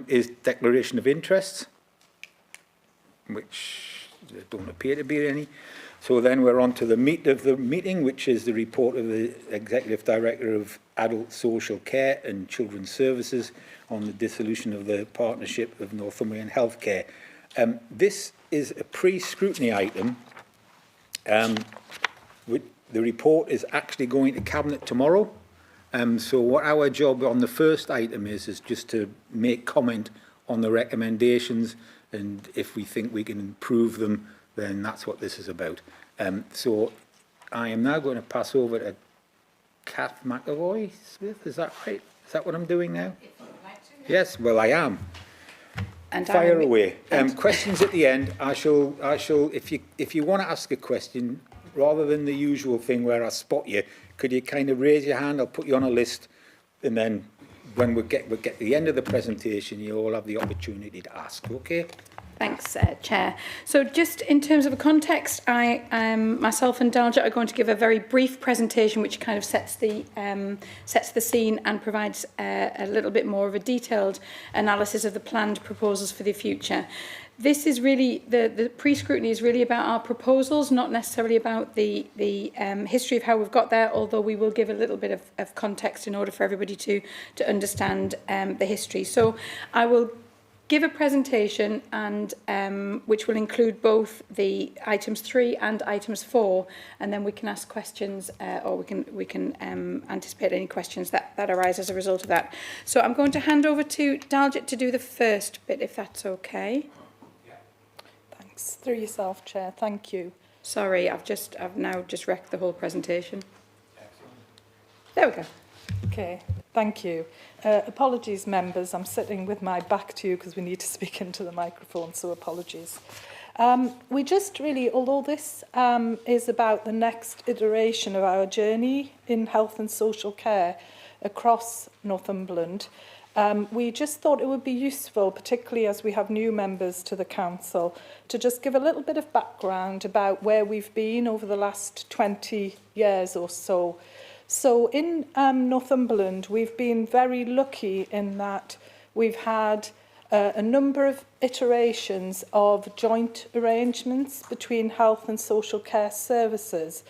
Is declaration of interests, which there don't appear to be any. So then we're on to the meat of the meeting, which is the report of the Executive Director of Adult Social Care and Children's Services on the dissolution of the Partnership of Northumbrian Healthcare. This is a pre-scrutiny item. The report is actually going to Cabinet tomorrow. So what our job on the first item is just to make comment on the recommendations, and if we think we can improve them, then that's what this is about. So I am now going to pass over to Kath McAvoy Smith. Is that right? Is that what I'm doing now? If you'd like to. Yes, well, I am. And fire away. Questions at the end. I shall. If you want to ask a question, rather than the usual thing where I spot you, could you kind of raise your hand? I'll put you on a list, and then when we get to the end of the presentation, you all have the opportunity to ask. Okay? Thanks, Chair. So just in terms of a context, myself and Dalja are going to give a very brief presentation which kind of sets the scene and provides a little bit more of a detailed analysis of the planned proposals for the future. This is really, the pre-scrutiny is really about our proposals, not necessarily about the history of how we've got there, although we will give a little bit of context in order for everybody to understand the history. So I will give a presentation and which will include both the items 3 and items 4, and then we can ask questions or we can anticipate any questions that arise as a result of that. So I'm going to hand over to Daljit to do the first bit, if that's okay. Thanks. Through yourself, Chair. Thank you. Sorry, I've now just wrecked the whole presentation. Excellent. There we go. Okay, thank you. Apologies, members. I'm sitting with my back to you because we need to speak into the microphone, so apologies. We just really, although this is about the next iteration of our journey in health and social care across Northumberland, we just thought it would be useful, particularly as we have new members to the council, to just give a little bit of background about where we've been over the last 20 years or so. So in Northumberland, we've been very lucky in that we've had a number of iterations of joint arrangements between health and social care services.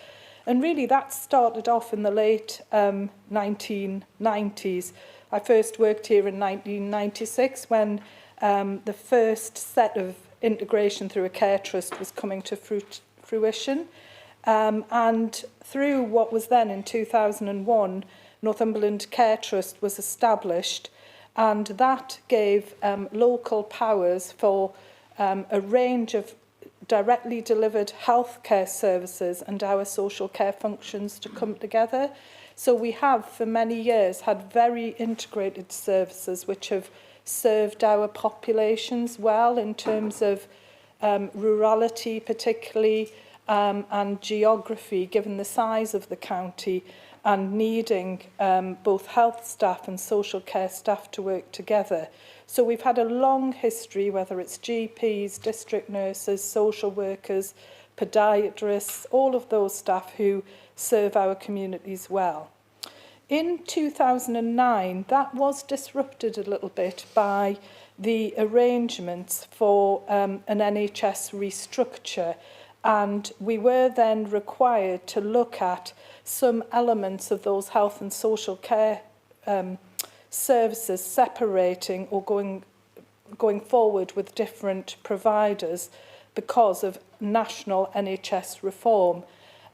And really that started off in the late 1990s. I first worked here in 1996 when the first set of integration through a care trust was coming to fruition. And through what was then in 2001, Northumberland Care Trust was established, and that gave local powers for a range of directly delivered healthcare services and our social care functions to come together. So we have for many years had very integrated services which have served our populations well in terms of rurality particularly, and geography, given the size of the county and needing both health staff and social care staff to work together. So we've had a long history, whether it's GPs, district nurses, social workers, podiatrists, all of those staff who serve our communities well. In 2009, that was disrupted a little bit by the arrangements for an NHS restructure. And we were then required to look at some elements of those health and social care services separating or going forward with different providers because of national NHS reform.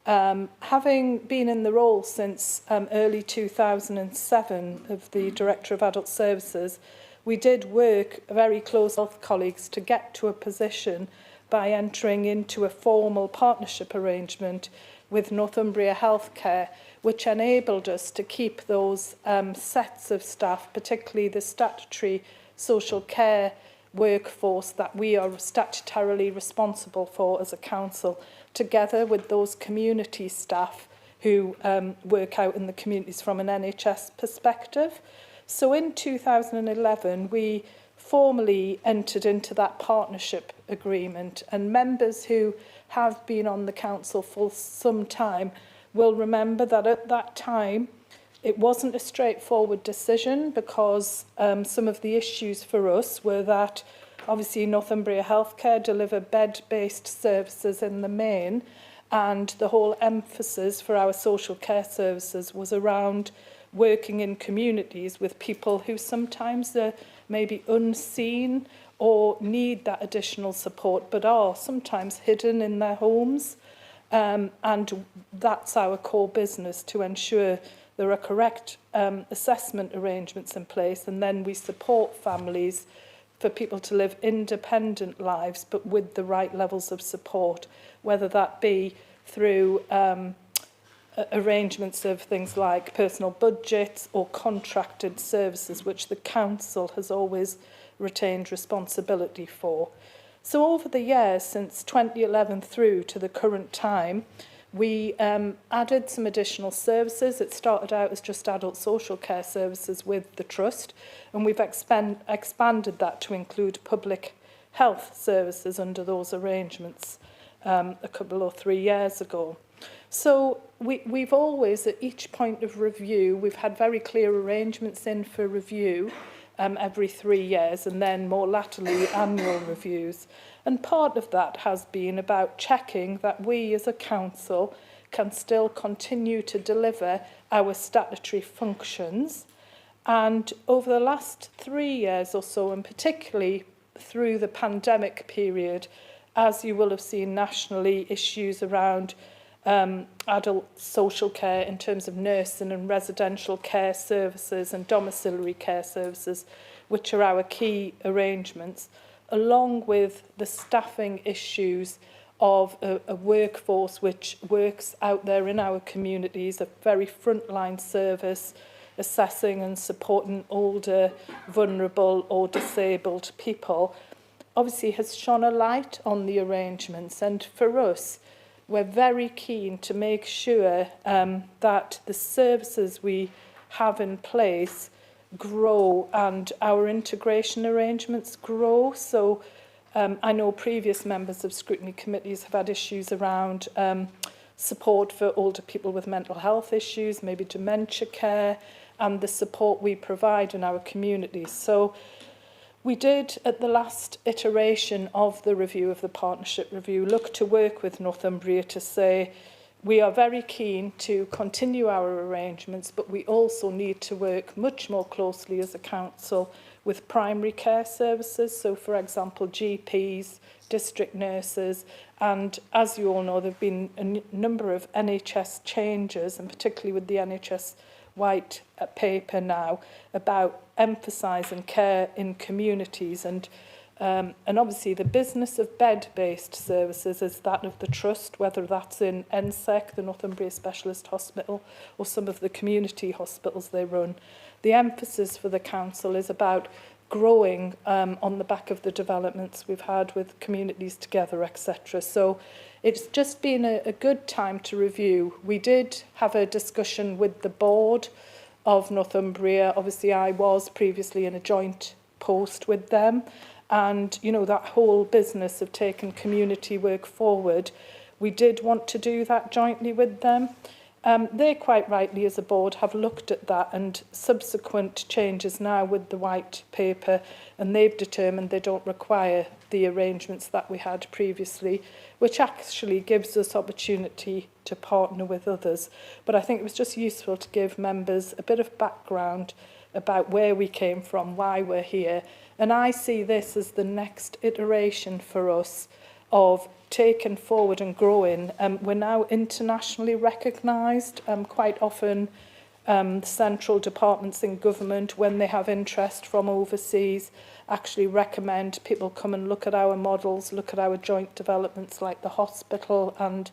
Having been in the role since early 2007 of the Director of Adult Services, we did work very close with colleagues to get to a position by entering into a formal partnership arrangement with Northumbria Healthcare, which enabled us to keep those sets of staff, particularly the statutory social care workforce that we are statutorily responsible for as a council, together with those community staff who work out in the communities from an NHS perspective. So in 2011, we formally entered into that partnership agreement, and members who have been on the council for some time will remember that at that time It wasn't a straightforward decision because some of the issues for us were that obviously Northumbria Healthcare deliver bed-based services in the main, and the whole emphasis for our social care services was around working in communities with people who sometimes are maybe unseen or need that additional support, but are sometimes hidden in their homes. And that's our core business, to ensure there are correct assessment arrangements in place, and then we support families for people to live independent lives, but with the right levels of support, whether that be through arrangements of things like personal budgets or contracted services, which the council has always retained responsibility for. So over the years, since 2011 through to the current time, we added some additional services. It started out as just adult social care services with the Trust, and we've expanded that to include public health services under those arrangements a couple or 3 years ago. So we've always, at each point of review, we've had very clear arrangements in for review every 3 years, and then more latterly annual reviews. And part of that has been about checking that we as a council can still continue to deliver our statutory functions. And over the last 3 years or so, and particularly through the pandemic period, as you will have seen nationally, issues around adult social care in terms of nursing and residential care services and domiciliary care services, which are our key arrangements, along with the staffing issues of a workforce which works out there in our communities, a very frontline service, assessing and supporting older, vulnerable or disabled people, obviously has shone a light on the arrangements. And for us, we're very keen to make sure that the services we have in place grow and our integration arrangements grow. So I know previous members of scrutiny committees have had issues around support for older people with mental health issues, maybe dementia care, and the support we provide in our communities. So we did, at the last iteration of the review, of the partnership review, look to work with Northumbria to say we are very keen to continue our arrangements, but we also need to work much more closely as a council with primary care services. So, for example, GPs, district nurses, and as you all know, there have been a number of NHS changes, and particularly with the NHS white paper now, about emphasising care in communities. And obviously the business of bed-based services is that of the Trust, whether that's in NSEC, the Northumbria Specialist Hospital, or some of the community hospitals they run. The emphasis for the council is about growing on the back of the developments we've had with communities together, etc. So it's just been a good time to review. We did have a discussion with the board of Northumbria. Obviously, I was previously in a joint post with them. And, you know, that whole business of taking community work forward, we did want to do that jointly with them. They quite rightly, as a board, have looked at that and subsequent changes now with the white paper, and they've determined they don't require the arrangements that we had previously, which actually gives us opportunity to partner with others. But I think it was just useful to give members a bit of background about where we came from, why we're here. And I see this as the next iteration for us of taken forward and growing. We're now internationally recognised. Quite often, central departments in government, when they have interest from overseas, actually recommend people come and look at our models, look at our joint developments like the hospital and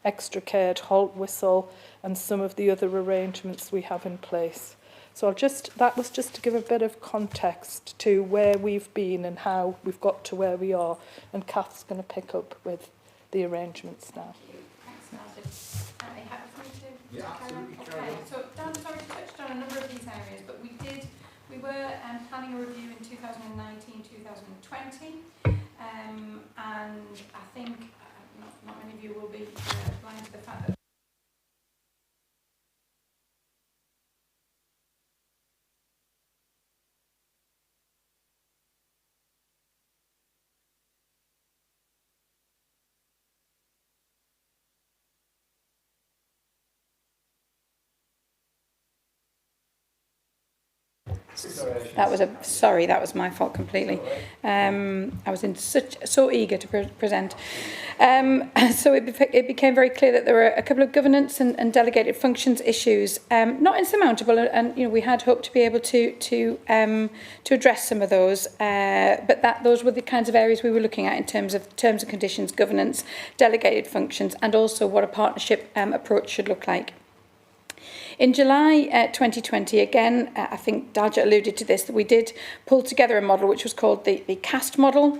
extra cared halt whistle and some of the other arrangements we have in place. So that was just to give a bit of context to where we've been and how we've got to where we are. And Kath's going to pick up with the arrangements now. Thanks, Martin. Are you happy for me to Yeah, carry on? absolutely. Carry on. So Dan's already touched on a number of these areas, but we were planning a review in 2019, 2020, and I think not many of you will be blind to the fact that That was my fault completely. I was so eager to present. So it became very clear that there were a couple of governance and delegated functions issues, not insurmountable, and we had hoped to be able to address some of those. But those were the kinds of areas we were looking at in terms of terms and conditions, governance, delegated functions, and also what a partnership approach should look like. In July 2020, again, I think Dalja alluded to this, that we did pull together a model which was called the CAST model,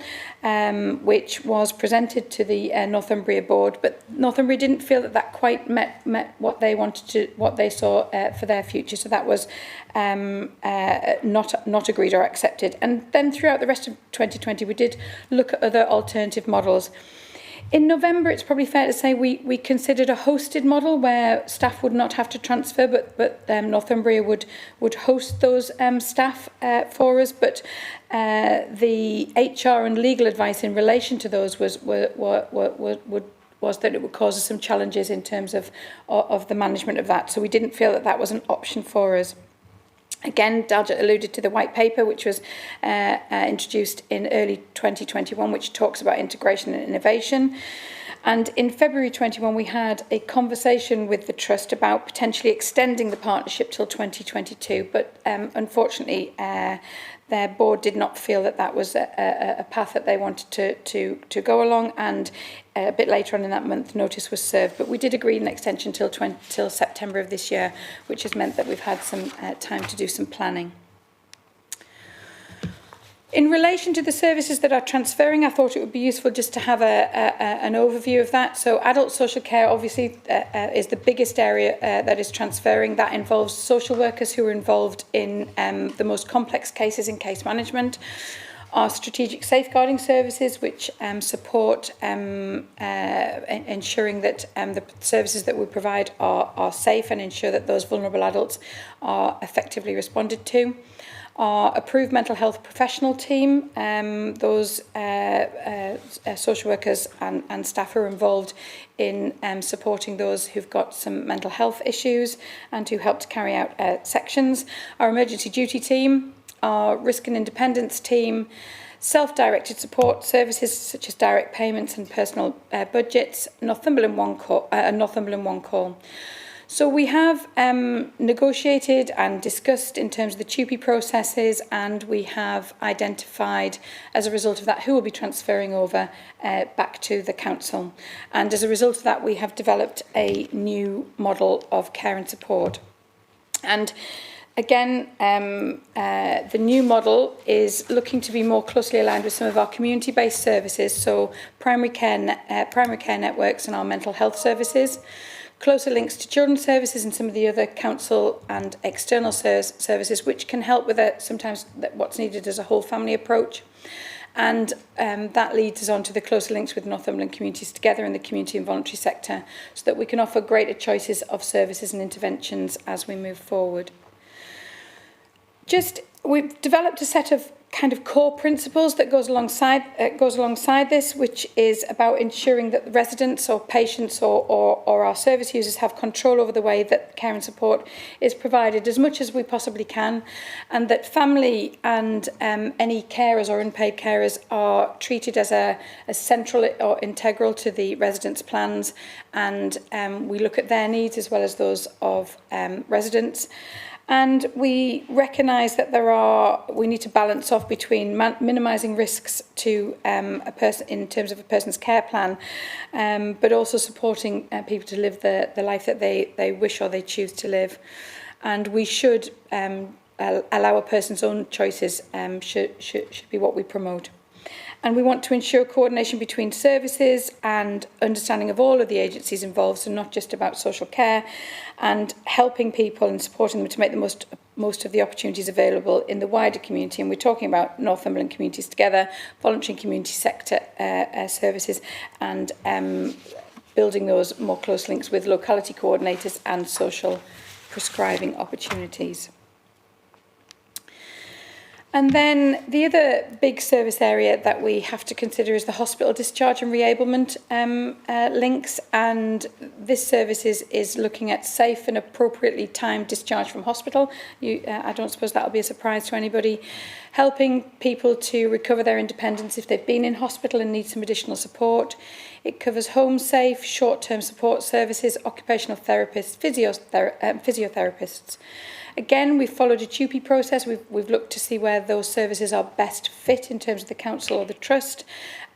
which was presented to the Northumbria board, but Northumbria didn't feel that quite met what they wanted to, what they saw for their future. So that was not agreed or accepted. And then throughout the rest of 2020, we did look at other alternative models. In November, it's probably fair to say we considered a hosted model where staff would not have to transfer, but Northumbria would host those staff for us. But the HR and legal advice in relation to those was that it would cause us some challenges in terms of the management of that. So we didn't feel that was an option for us. Again, Dalja alluded to the white paper, which was introduced in early 2021, which talks about integration and innovation. And in February 21, we had a conversation with the Trust about potentially extending the partnership till 2022. But unfortunately, their board did not feel that was a path that they wanted to go along. And a bit later on in that month, notice was served. But we did agree an extension till September of this year, which has meant that we've had some time to do some planning. In relation to the services that are transferring, I thought it would be useful just to have an overview of that. So adult social care obviously is the biggest area that is transferring. That involves social workers who are involved in the most complex cases in case management. Our strategic safeguarding services, which support ensuring that the services that we provide are safe and ensure that those vulnerable adults are effectively responded to. Our approved mental health professional team, those social workers and staff who are involved in supporting those who've got some mental health issues and who help to carry out sections. Our emergency duty team, our risk and independence team, self-directed support services such as direct payments and personal budgets, Northumberland One Call. So we have negotiated and discussed in terms of the TUPE processes, and we have identified as a result of that who will be transferring over back to the council. And as a result of that, we have developed a new model of care and support. And again, the new model is looking to be more closely aligned with some of our community-based services, so primary care networks and our mental health services. Closer links to children's services and some of the other council and external services, which can help with sometimes what's needed as a whole family approach. And that leads us on to the closer links with Northumberland Communities Together in the community and voluntary sector, so that we can offer greater choices of services and interventions as we move forward. We've developed a set of kind of core principles that goes alongside this, which is about ensuring that the residents or patients or our service users have control over the way that care and support is provided as much as we possibly can, and that family and any carers or unpaid carers are treated as a central or integral to the residents' plans, and we look at their needs as well as those of residents. And we recognise that we need to balance off between minimising risks to a person in terms of a person's care plan, but also supporting people to live the life that they wish or they choose to live. And we should allow a person's own choices should be what we promote. And we want to ensure coordination between services and understanding of all of the agencies involved, so not just about social care, and helping people and supporting them to make the most of the opportunities available in the wider community. And we're talking about Northumberland Communities Together, voluntary and community sector services, and building those more close links with locality coordinators and social prescribing opportunities. And then the other big service area that we have to consider is the hospital discharge and reablement links. And this service is looking at safe and appropriately timed discharge from hospital. I don't suppose that'll be a surprise to anybody. Helping people to recover their independence if they've been in hospital and need some additional support. It covers home safe, short-term support services, occupational therapists, physiotherapists. Again, we've followed a TUPE process. We've looked to see where those services are best fit in terms of the council or the trust,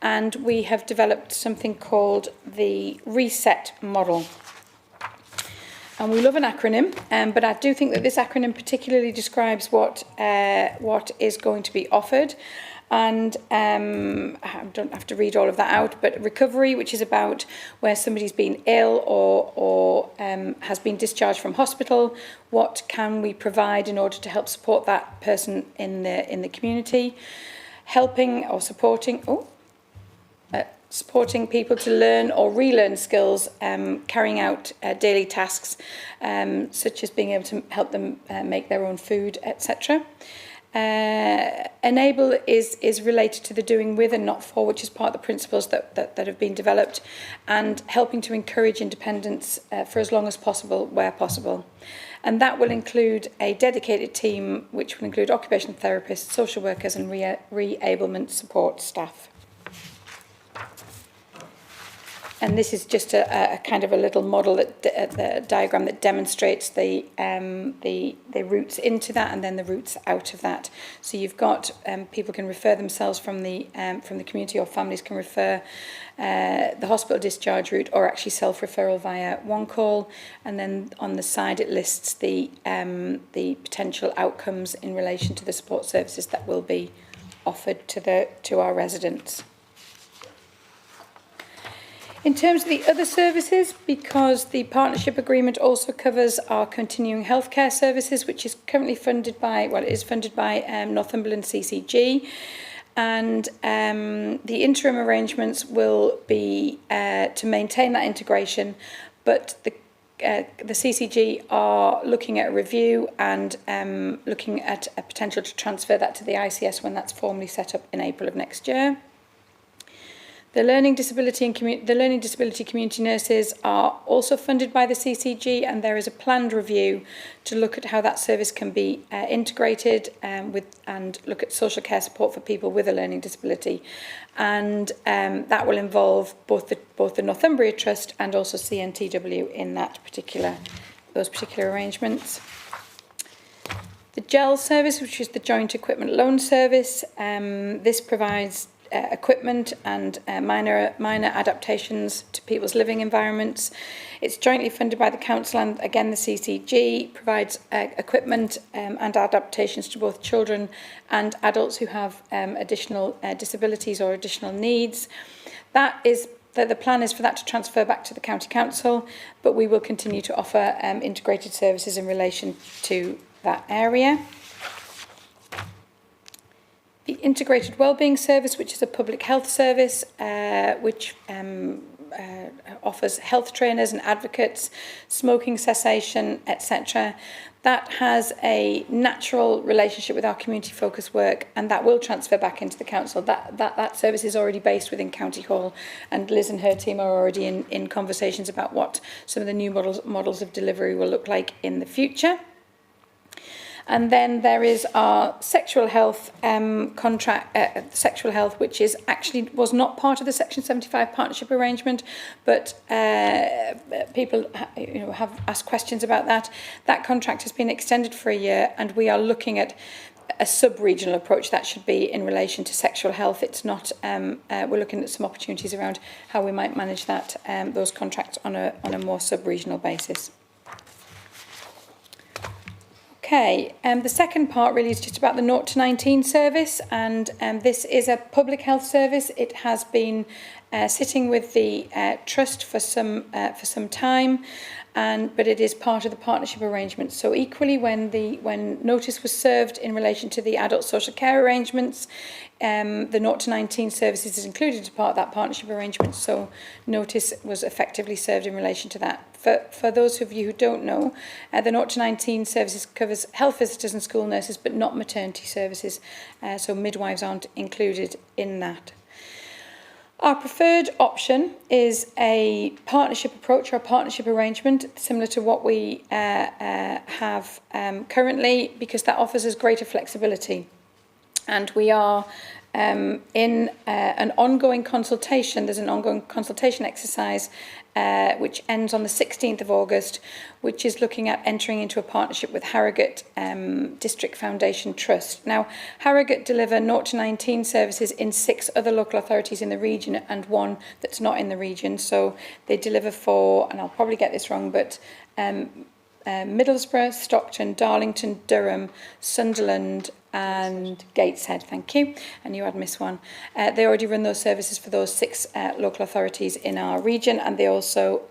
and we have developed something called the RESET model. And we love an acronym, but I do think that this acronym particularly describes what is going to be offered. And I don't have to read all of that out, but recovery, which is about where somebody's been ill or has been discharged from hospital, what can we provide in order to help support that person in the community, helping or supporting people to learn or relearn skills, carrying out daily tasks, such as being able to help them make their own food, etc. Enable is related to the doing with and not for, which is part of the principles that have been developed, and helping to encourage independence for as long as possible, where possible. And that will include a dedicated team, which will include occupational therapists, social workers and reablement support staff. And this is just a kind of a little model, the diagram that demonstrates the routes into that and then the routes out of that. So you've got people can refer themselves from the community, or families can refer the hospital discharge route, or actually self-referral via one call. And then on the side it lists the potential outcomes in relation to the support services that will be offered to our residents. In terms of the other services, because the partnership agreement also covers our continuing healthcare services, which is currently funded by, Northumberland CCG, and the interim arrangements will be to maintain that integration, but the CCG are looking at a review and looking at a potential to transfer that to the ICS when that's formally set up in April of next year. The learning disability community nurses are also funded by the CCG, and there is a planned review to look at how that service can be integrated and look at social care support for people with a learning disability, and that will involve both the Northumbria Trust and also CNTW in those particular arrangements. The GEL service, which is the Joint Equipment Loan Service, this provides equipment and minor adaptations to people's living environments. It's jointly funded by the council, and again the CCG provides equipment and adaptations to both children and adults who have additional disabilities or additional needs. The plan is for that to transfer back to the county council, but we will continue to offer integrated services in relation to that area. The Integrated Wellbeing Service, which is a public health service, which offers health trainers and advocates, smoking cessation, etc. That has a natural relationship with our community focused work, and that will transfer back into the council. That service is already based within County Hall, and Liz and her team are already in conversations about what some of the new models of delivery will look like in the future. And then there is our sexual health sexual health, which was not part of the Section 75 partnership arrangement, but people have asked questions about that. That contract has been extended for a year, and we are looking at a sub-regional approach that should be in relation to sexual health. It's not. We're looking at some opportunities around how we might manage that those contracts on a more sub-regional basis. Okay, the second part really is just about the 0 to 19 service, and this is a public health service. It has been sitting with the trust for some time, but it is part of the partnership arrangement. So equally, when notice was served in relation to the adult social care arrangements, the 0 to 19 services is included as part of that partnership arrangement. So notice was effectively served in relation to that For those of you who don't know, the 0 to 19 services covers health visitors and school nurses, but not maternity services, so midwives aren't included in that. Our preferred option is a partnership approach or a partnership arrangement, similar to what we have currently, because that offers us greater flexibility. And we are in an ongoing consultation. There's an ongoing consultation exercise which ends on the 16th of August, which is looking at entering into a partnership with Harrogate District Foundation Trust. Now, Harrogate deliver 0 to 19 services in 6 other local authorities in the region and 1 that's not in the region. So they deliver for, and I'll probably get this wrong, but Middlesbrough, Stockton, Darlington, Durham, Sunderland and Gateshead, thank you. I knew I'd miss one. They already run those services for those 6 local authorities in our region, and they also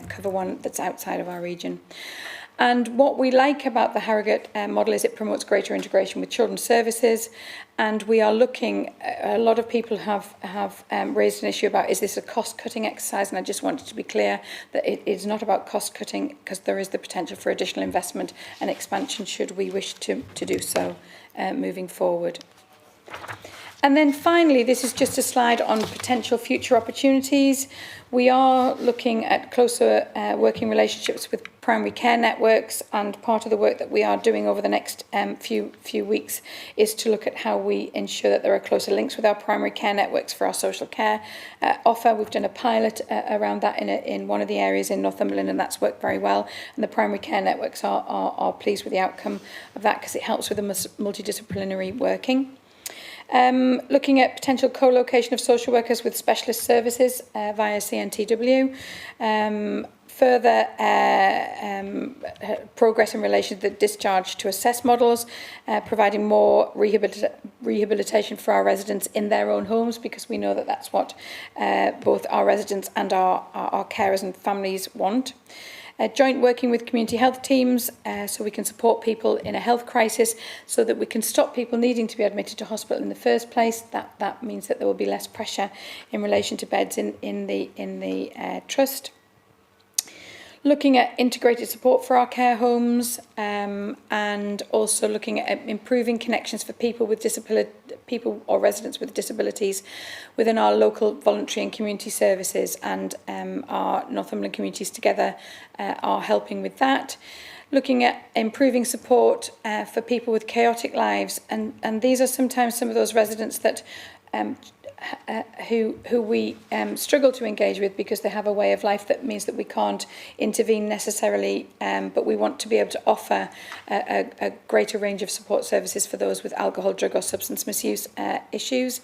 cover one that's outside of our region. And what we like about the Harrogate model is it promotes greater integration with children's services, and we are looking, a lot of people have raised an issue about, is this a cost-cutting exercise? And I just wanted to be clear that it is not about cost-cutting, because there is the potential for additional investment and expansion should we wish to do so moving forward. And then finally, this is just a slide on potential future opportunities. We are looking at closer working relationships with primary care networks, and part of the work that we are doing over the next few weeks is to look at how we ensure that there are closer links with our primary care networks for our social care offer. We've done a pilot around that in one of the areas in Northumberland, and that's worked very well. And the primary care networks are pleased with the outcome of that because it helps with the multidisciplinary working. Looking at potential co-location of social workers with specialist services via CNTW. Further progress in relation to the discharge to assess models, providing more rehabilitation for our residents in their own homes, because we know that that's what both our residents and our carers and families want. Joint working with community health teams so we can support people in a health crisis, so that we can stop people needing to be admitted to hospital in the first place. That means that there will be less pressure in relation to beds in the trust. Looking at integrated support for our care homes, and also looking at improving connections for people with people or residents with disabilities within our local voluntary and community services, and our Northumberland Communities Together are helping with that. Looking at improving support for people with chaotic lives, and these are sometimes some of those residents that who we struggle to engage with because they have a way of life that means that we can't intervene necessarily, but we want to be able to offer a greater range of support services for those with alcohol, drug or substance misuse issues.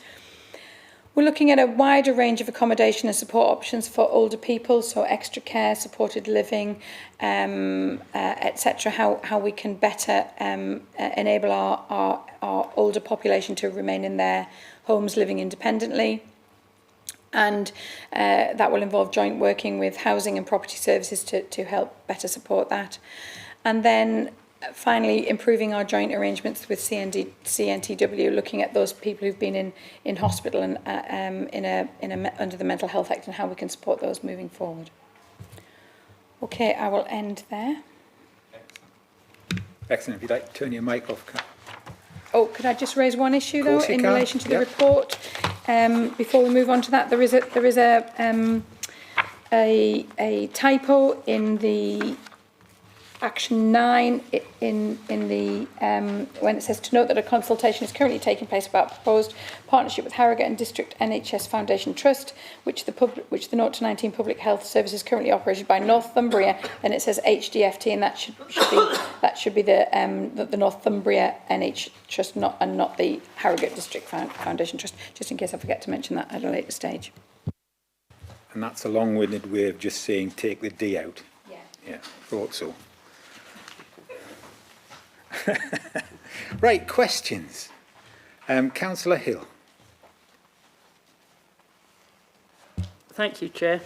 We're looking at a wider range of accommodation and support options for older people, so extra care, supported living, etc. How we can better enable our older population to remain in their homes living independently. And that will involve joint working with housing and property services to help better support that. And then finally, improving our joint arrangements with CNTW, looking at those people who've been in hospital and under the Mental Health Act, and how we can support those moving forward. Okay, I will end there. Excellent. If you'd like to turn your mic off. Oh, could I just raise one issue though in relation to the report? Before we move on to that, there is a typo in the Action 9 in the when it says to note that a consultation is currently taking place about proposed partnership with Harrogate and District NHS Foundation Trust, which the 0 to 19 public health service is currently operated by Northumbria, and it says HDFT, and that should be the Northumbria NH Trust, not the Harrogate District Foundation Trust, just in case I forget to mention that at a later stage. And that's a long-winded way of just saying take the D out. Yeah, thought so. Right, questions. Councillor Hill. Thank you, Chair.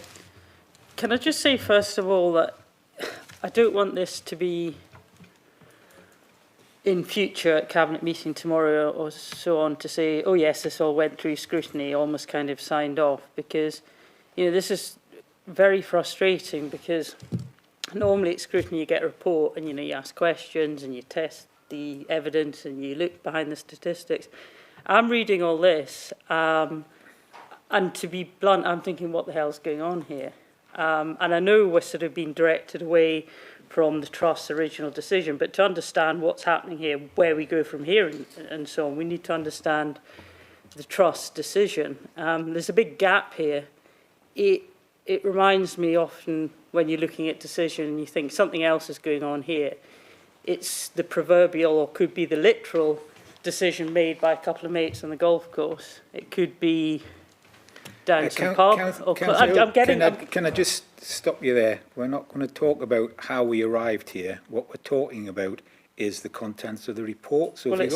Can I just say first of all that I don't want this to be in future at Cabinet meeting tomorrow or so on to say, oh yes, this all went through scrutiny, almost kind of signed off, because, you know, this is very frustrating because Normally at scrutiny you get a report and, you know, you ask questions and you test the evidence and you look behind the statistics. I'm reading all this and to be blunt, I'm thinking, what the hell's going on here? And I know we're sort of being directed away from the Trust's original decision, but to understand what's happening here, where we go from here and so on, we need to understand the Trust's decision. There's a big gap here. It reminds me often when you're looking at decision and you think something else is going on here. It's the proverbial, or could be the literal, decision made by a couple of mates on the golf course. It could be down some pub. Can I just stop you there? We're not going to talk about how we arrived here. What we're talking about is the contents of the report. So well, it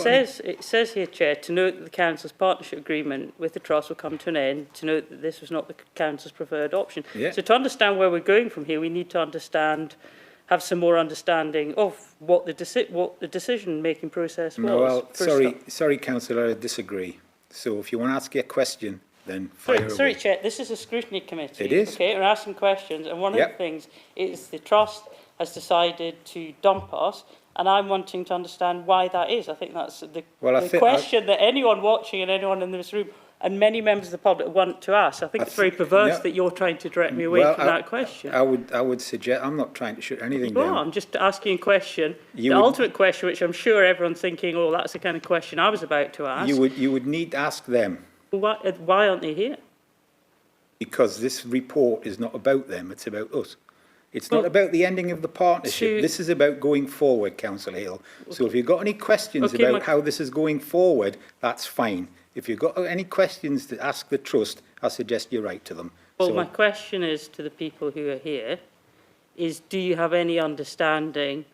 says here, Chair, to note that the Council's partnership agreement with the Trust will come to an end, to note that this was not the Council's preferred option. Yeah. So to understand where we're going from here, we need to have some more understanding of what the decision-making process was. No, well, sorry, Councillor, I disagree. So if you want to ask your question, then fire away. Sorry, Chair, this is a scrutiny committee. It is. Okay, we're asking questions, and one of the things is the Trust has decided to dump us, and I'm wanting to understand why that is. I think that's the question that anyone watching and anyone in this room and many members of the public want to ask. I think it's very perverse that you're trying to direct me away from that question. I would suggest, I'm not trying to shut anything down. I'm just asking a question, ultimate question, which I'm sure everyone's thinking, oh, that's the kind of question I was about to ask. You would need to ask them. Why aren't they here? Because this report is not about them, it's about us. It's not about the ending of the partnership. This is about going forward, Councillor Hill. So if you've got any questions about how this is going forward, that's fine. If you've got any questions to ask the Trust, I suggest you write to them. Well, my question is to the people who are here, is do you have any understanding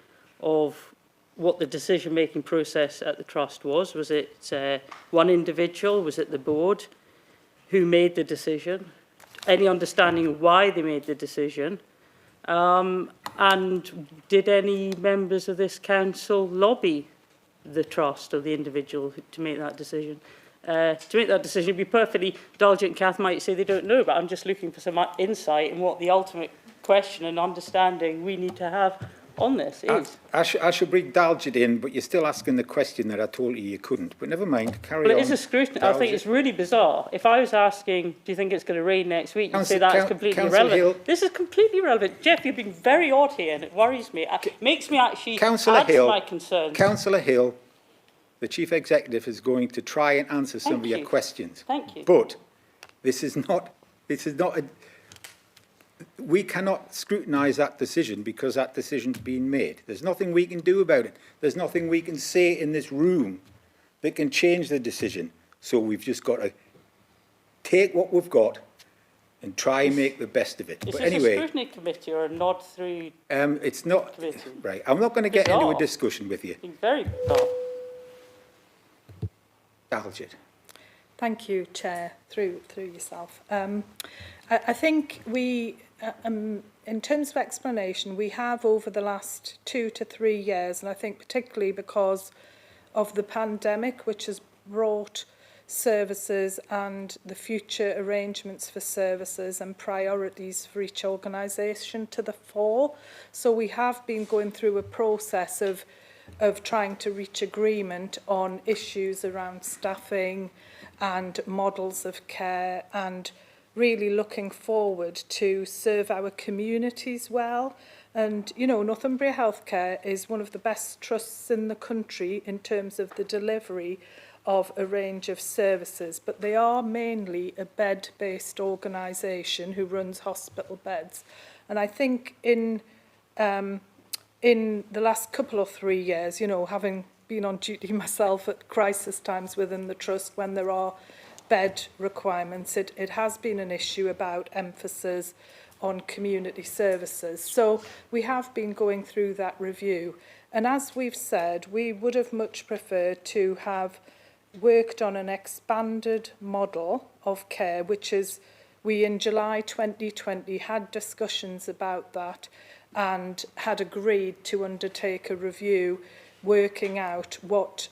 of what the decision-making process at the Trust was? Was it one individual? Was it the board who made the decision? Any understanding of why they made the decision? And did any members of this council lobby the Trust or the individual to make that decision? To make that decision, be perfectly indulgent, Kath might say they don't know, but I'm just looking for some insight in what the ultimate question and understanding we need to have on this is. I should bring Dalgid in, but you're still asking the question that I told you couldn't. But never mind, carry on. Well, it is a scrutiny. I think it's really bizarre. If I was asking, do you think it's going to rain next week, you'd say that's completely irrelevant. This is completely irrelevant. Jeff, you've been very odd here, and it worries me. It makes me actually add to my concerns. Councillor Hill, the Chief Executive is going to try and answer some of your questions. Thank you. But this is not we cannot scrutinise that decision because that decision's been made. There's nothing we can do about it. There's nothing we can say in this room that can change the decision. So we've just got to take what we've got and try and make the best of it. Is but this anyway, a scrutiny committee or a nod through it's not committee? Right. I'm not going to get into a discussion with you. Very bizarre. Dalgid. Thank you, Chair, through yourself. I think we, in terms of explanation, we have over the last 2 to 3 years, and I think particularly because of the pandemic, which has brought services and the future arrangements for services and priorities for each organisation to the fore. So we have been going through a process of trying to reach agreement on issues around staffing and models of care, and really looking forward to serve our communities well. And, you know, Northumbria Healthcare is one of the best trusts in the country in terms of the delivery of a range of services, but they are mainly a bed-based organisation who runs hospital beds. And I think in the last couple of 3 years, you know, having been on duty myself at crisis times within the trust when there are bed requirements, it has been an issue about emphasis on community services. So we have been going through that review. And as we've said, we would have much preferred to have worked on an expanded model of care, which is, we in July 2020 had discussions about that and had agreed to undertake a review working out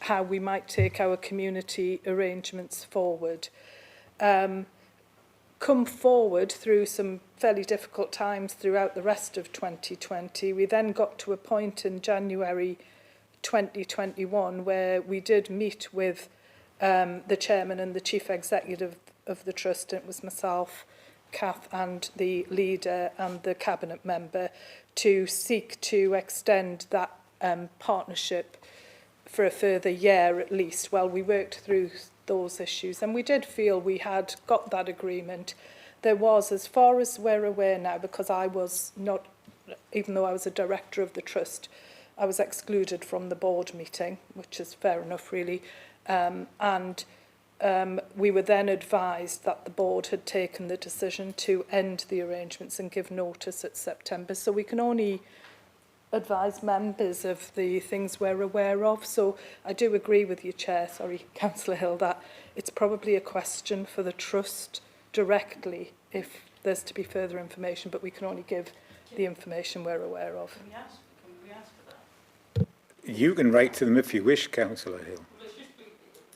how we might take our community arrangements forward. come forward through some fairly difficult times throughout the rest of 2020. We then got to a point in January 2021 where we did meet with the chairman and the chief executive of the trust. It was myself, Kath, and the leader and the cabinet member to seek to extend that partnership for a further year at least while we worked through those issues. And we did feel we had got that agreement. There was, as far as we're aware now, because I was not, even though I was a director of the trust, I was excluded from the board meeting, which is fair enough really. We were then advised that the board had taken the decision to end the arrangements and give notice at September. So we can only advise members of the things we're aware of. So I do agree with you, Chair, sorry, Councillor Hill, that it's probably a question for the trust directly if there's to be further information, but we can only give the information we're aware of. Can we ask for that? You can write to them if you wish, Councillor Hill.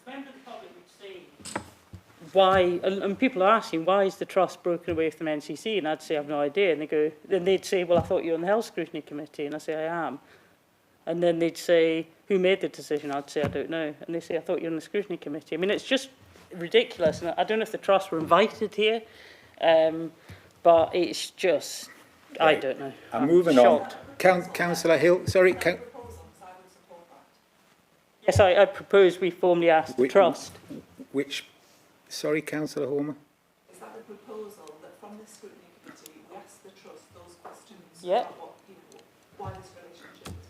Members of the public would say why, and people are asking, why is the trust broken away from NCC? And I'd say, I've no idea. And then they'd say, well, I thought you were on the Health Scrutiny Committee. And I say, I am. And then they'd say, who made the decision? I'd say, I don't know. And they say, I thought you were on the Scrutiny Committee. I mean, it's just ridiculous. And I don't know if the trust were invited here, but it's just, right. I don't know. I'm moving shocked. On. Councillor Hill, sorry. Yes, I propose we formally ask the trust. Which, sorry, Councillor Homer? Is that the proposal that from the scrutiny committee we ask the trust those questions yep. about what, why this relationship is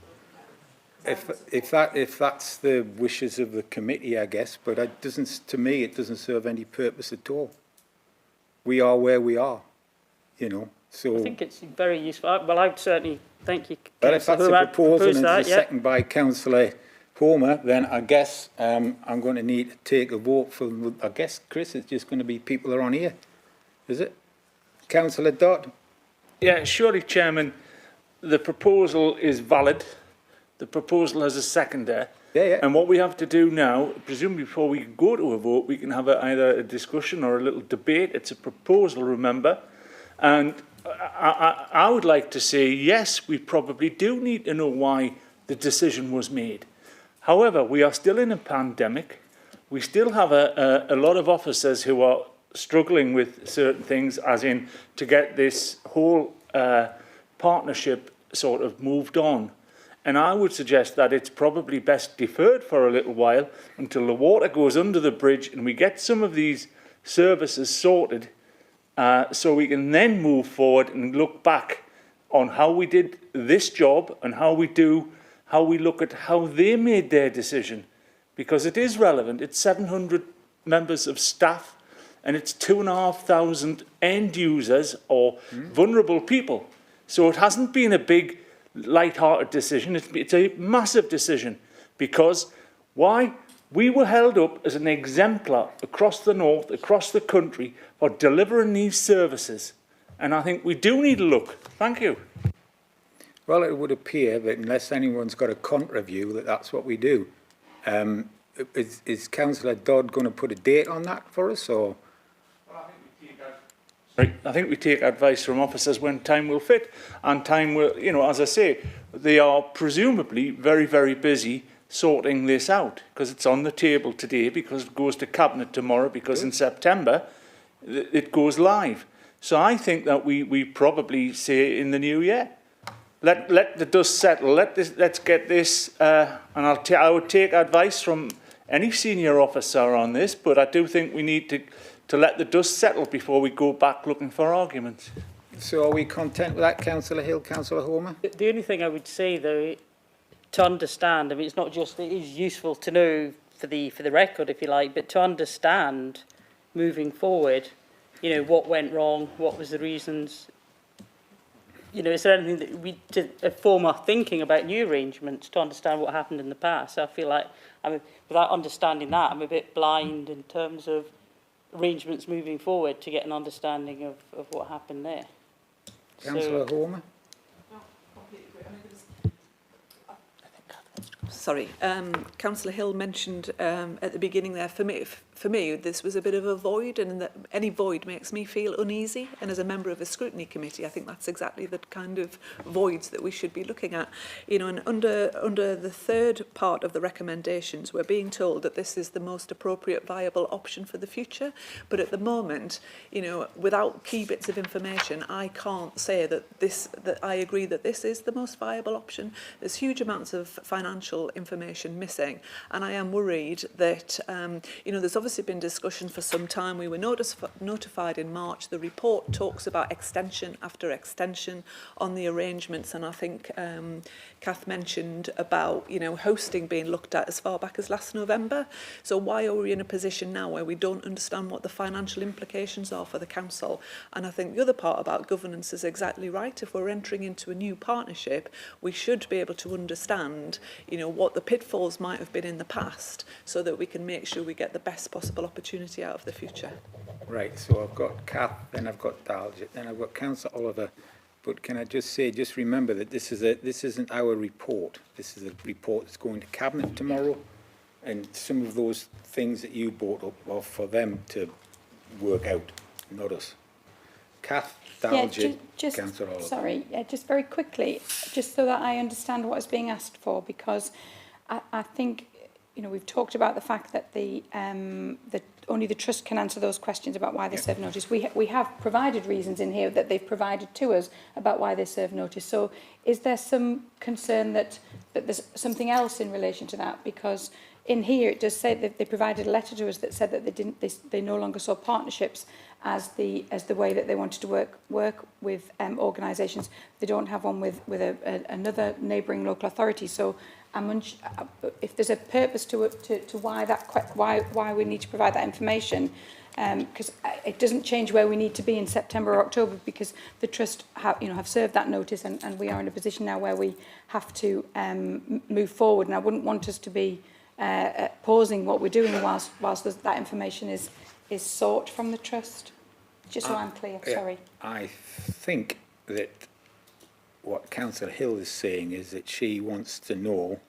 broken down? If that's the wishes of the committee, I guess, but it doesn't, to me, it doesn't serve any purpose at all. We are where we are, you know. So I think it's very useful. Well, I'd certainly thank you. But if that's a proposal and it's a second by Councillor Homer, then I guess I'm going to need to take a vote for, I guess, Chris, it's just going to be people that are on here, is it? Councillor Dodd? Yeah, surely, Chairman, the proposal is valid. The proposal has a seconder. Yeah. And what we have to do now, presumably before we go to a vote, we can have either a discussion or a little debate. It's a proposal, remember. And I would like to say, yes, we probably do need to know why the decision was made. However, we are still in a pandemic. We still have a lot of officers who are struggling with certain things, as in to get this whole partnership sort of moved on. And I would suggest that it's probably best deferred for a little while until the water goes under the bridge and we get some of these services sorted, so we can then move forward and look back on how we did this job and how we look at how they made their decision, because it is relevant. It's 700 members of staff and it's 2,500 end users or vulnerable people. So it hasn't been a big light-hearted decision. It's a massive decision, because why? We were held up as an exemplar across the north, across the country, for delivering these services. And I think we do need a look. Thank you. Well, it would appear that unless anyone's got a contra view, that that's what we do. Is Councillor Dodd going to put a date on that for us, or? I think we take advice from officers when time will fit, and time will, you know, as I say, they are presumably very, very busy sorting this out, because it's on the table today, because it goes to Cabinet tomorrow, because in September it goes live. So I think that we probably say in the new year, let the dust settle, let's get this, and I would take advice from any senior officer on this, but I do think we need to let the dust settle before we go back looking for arguments. So are we content with that, Councillor Hill, Councillor Homer? The only thing I would say, though, to understand, I mean, it's not just, it is useful to know for the record, if you like, but to understand moving forward, you know, what went wrong, what was the reasons, you know, is there anything that we to form our thinking about new arrangements to understand what happened in the past? So I feel like, I mean, without understanding that, I'm a bit blind in terms of arrangements moving forward to get an understanding of what happened there. Councillor Homer? No, completely agree. I mean, Councillor Hill mentioned at the beginning there, for me, this was a bit of a void, and that any void makes me feel uneasy. And as a member of a scrutiny committee, I think that's exactly the kind of voids that we should be looking at. You know, and under the third part of the recommendations, we're being told that this is the most appropriate viable option for the future. But at the moment, you know, without key bits of information, I can't say that I agree that this is the most viable option. There's huge amounts of financial information missing, and I am worried that you know, there's obviously been discussion for some time. We were notified in March. The report talks about extension after extension on the arrangements, and I think Kath mentioned about, you know, hosting being looked at as far back as last November. So why are we in a position now where we don't understand what the financial implications are for the council? And I think the other part about governance is exactly right. If we're entering into a new partnership, we should be able to understand, you know, what the pitfalls might have been in the past, so that we can make sure we get the best possible opportunity out of the future. Right, so I've got Kath, then I've got Daljit, then I've got Councillor Oliver. But can I just say, just remember that this isn't our report. This is a report that's going to Cabinet tomorrow, and some of those things that you brought up are for them to work out, not us. Kath, Daljit, Councillor Oliver. Sorry, just very quickly, just so that I understand what is being asked for, because I think, you know, we've talked about the fact that only the Trust can answer those questions about why they serve notice. We have provided reasons in here that they've provided to us about why they serve notice. So is there some concern that there's something else in relation to that? Because in here it does say that they provided a letter to us that said that they no longer saw partnerships as the way that they wanted to work with organisations. They don't have one with another neighbouring local authority. So if there's a purpose to why we need to provide that information, because it doesn't change where we need to be in September or October, because the Trust have served that notice, and we are in a position now where we have to move forward. And I wouldn't want us to be pausing what we're doing whilst that information is sought from the Trust. Just so I'm clear, sorry. I think that what Councillor Hill is saying is that she wants to know,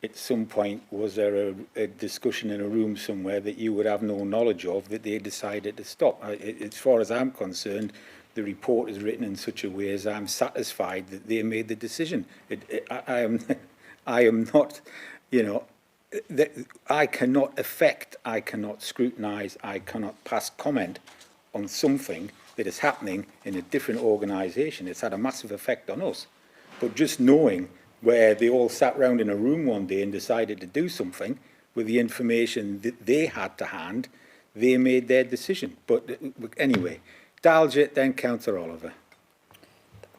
at some point, was there a discussion in a room somewhere that you would have no knowledge of, that they decided to stop? As far as I'm concerned, the report is written in such a way as I'm satisfied that they made the decision. I am not, you know, I cannot affect, I cannot scrutinise, I cannot pass comment on something that is happening in a different organisation. It's had a massive effect on us. But just knowing where they all sat round in a room one day and decided to do something with the information that they had to hand, they made their decision. But anyway, Daljit, then Councillor Oliver.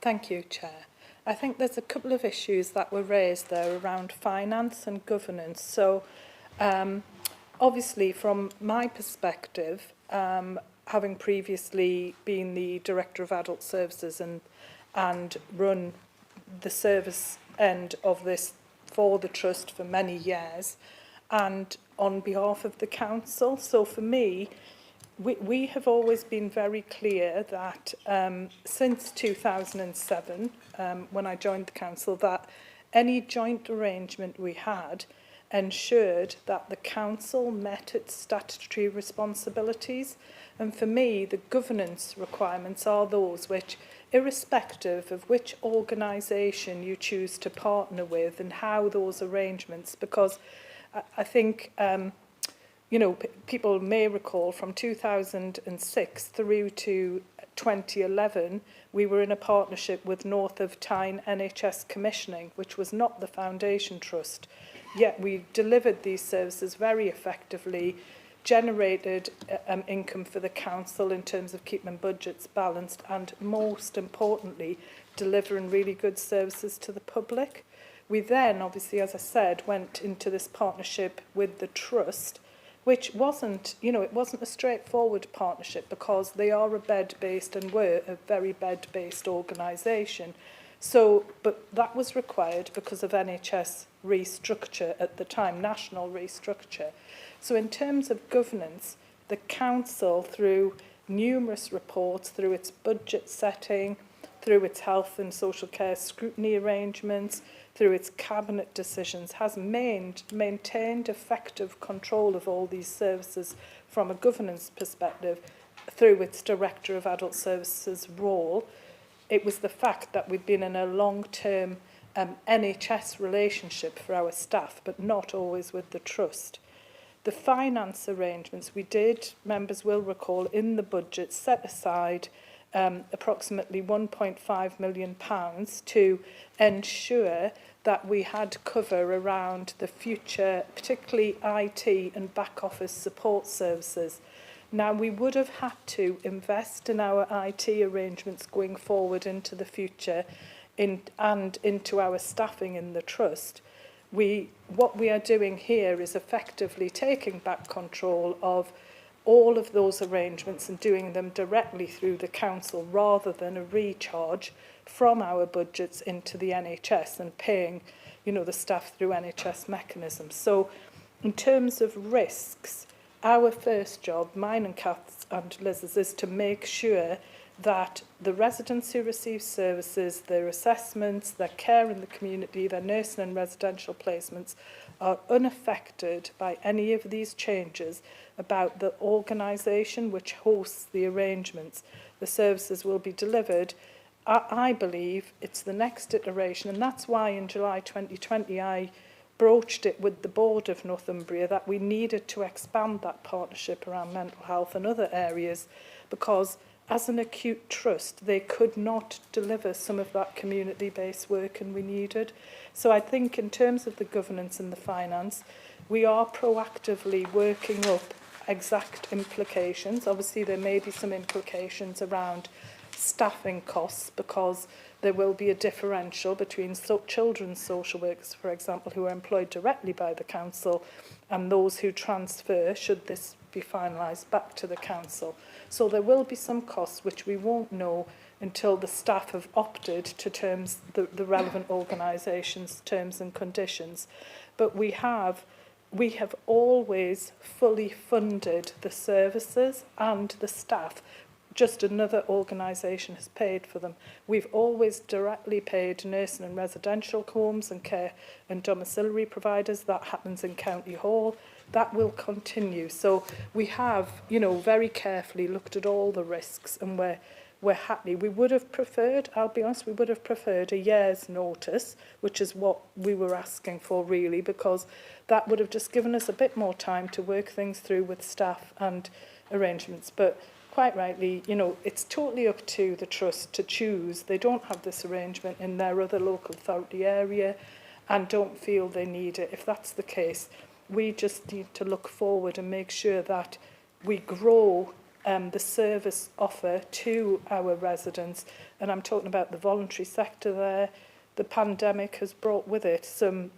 Thank you, Chair. I think there's a couple of issues that were raised there around finance and governance. So obviously, from my perspective, having previously been the Director of Adult Services and run the service end of this for the Trust for many years, and on behalf of the Council. So for me, we have always been very clear that since 2007, when I joined the Council, that any joint arrangement we had ensured that the Council met its statutory responsibilities. And for me, the governance requirements are those which, irrespective of which organisation you choose to partner with and how those arrangements, because I think, you know, people may recall from 2006 through to 2011, we were in a partnership with North of Tyne NHS Commissioning, which was not the Foundation Trust. Yet we delivered these services very effectively, generated income for the council in terms of keeping budgets balanced, and most importantly, delivering really good services to the public. We then, obviously, as I said, went into this partnership with the Trust, which wasn't, you know, it wasn't a straightforward partnership, because they are a bed-based and were a very bed-based organisation. So, but that was required because of NHS restructure at the time, national restructure. So in terms of governance, the council, through numerous reports, through its budget setting, through its health and social care scrutiny arrangements, through its cabinet decisions, has maintained effective control of all these services from a governance perspective through its Director of Adult Services role. It was the fact that we've been in a long-term NHS relationship for our staff, but not always with the Trust. The finance arrangements we did, members will recall, in the budget set aside approximately £1.5 million to ensure that we had cover around the future, particularly IT and back office support services. Now, we would have had to invest in our IT arrangements going forward into the future and into our staffing in the Trust. What we are doing here is effectively taking back control of all of those arrangements and doing them directly through the council rather than a recharge from our budgets into the NHS and paying, the staff through NHS mechanisms. So in terms of risks, our first job, mine and Kath's and Liz's, is to make sure that the residents who receive services, their assessments, their care in the community, their nursing and residential placements are unaffected by any of these changes about the organisation which hosts the arrangements. The services will be delivered. I believe it's the next iteration, and that's why in July 2020 I broached it with the board of Northumbria that we needed to expand that partnership around mental health and other areas, because as an acute trust they could not deliver some of that community-based work and we needed. So I think in terms of the governance and the finance, we are proactively working up exact implications. Obviously there may be some implications around staffing costs because there will be a differential between children's social workers, for example, who are employed directly by the council and those who transfer, should this be finalised, back to the council. So there will be some costs which we won't know until the staff have opted to the relevant organisations' terms and conditions. But we have always fully funded the services and the staff. Just another organisation has paid for them. We've always directly paid nursing and residential homes and care and domiciliary providers. That happens in County Hall. That will continue. So we have, very carefully looked at all the risks and we're happy. We would have preferred, I'll be honest, we would have preferred a year's notice, which is what we were asking for really, because that would have just given us a bit more time to work things through with staff and arrangements. But quite rightly, it's totally up to the Trust to choose. They don't have this arrangement in their other local authority area and don't feel they need it. If that's the case, we just need to look forward and make sure that we grow the service offer to our residents. And I'm talking about the voluntary sector there. The pandemic has brought with it some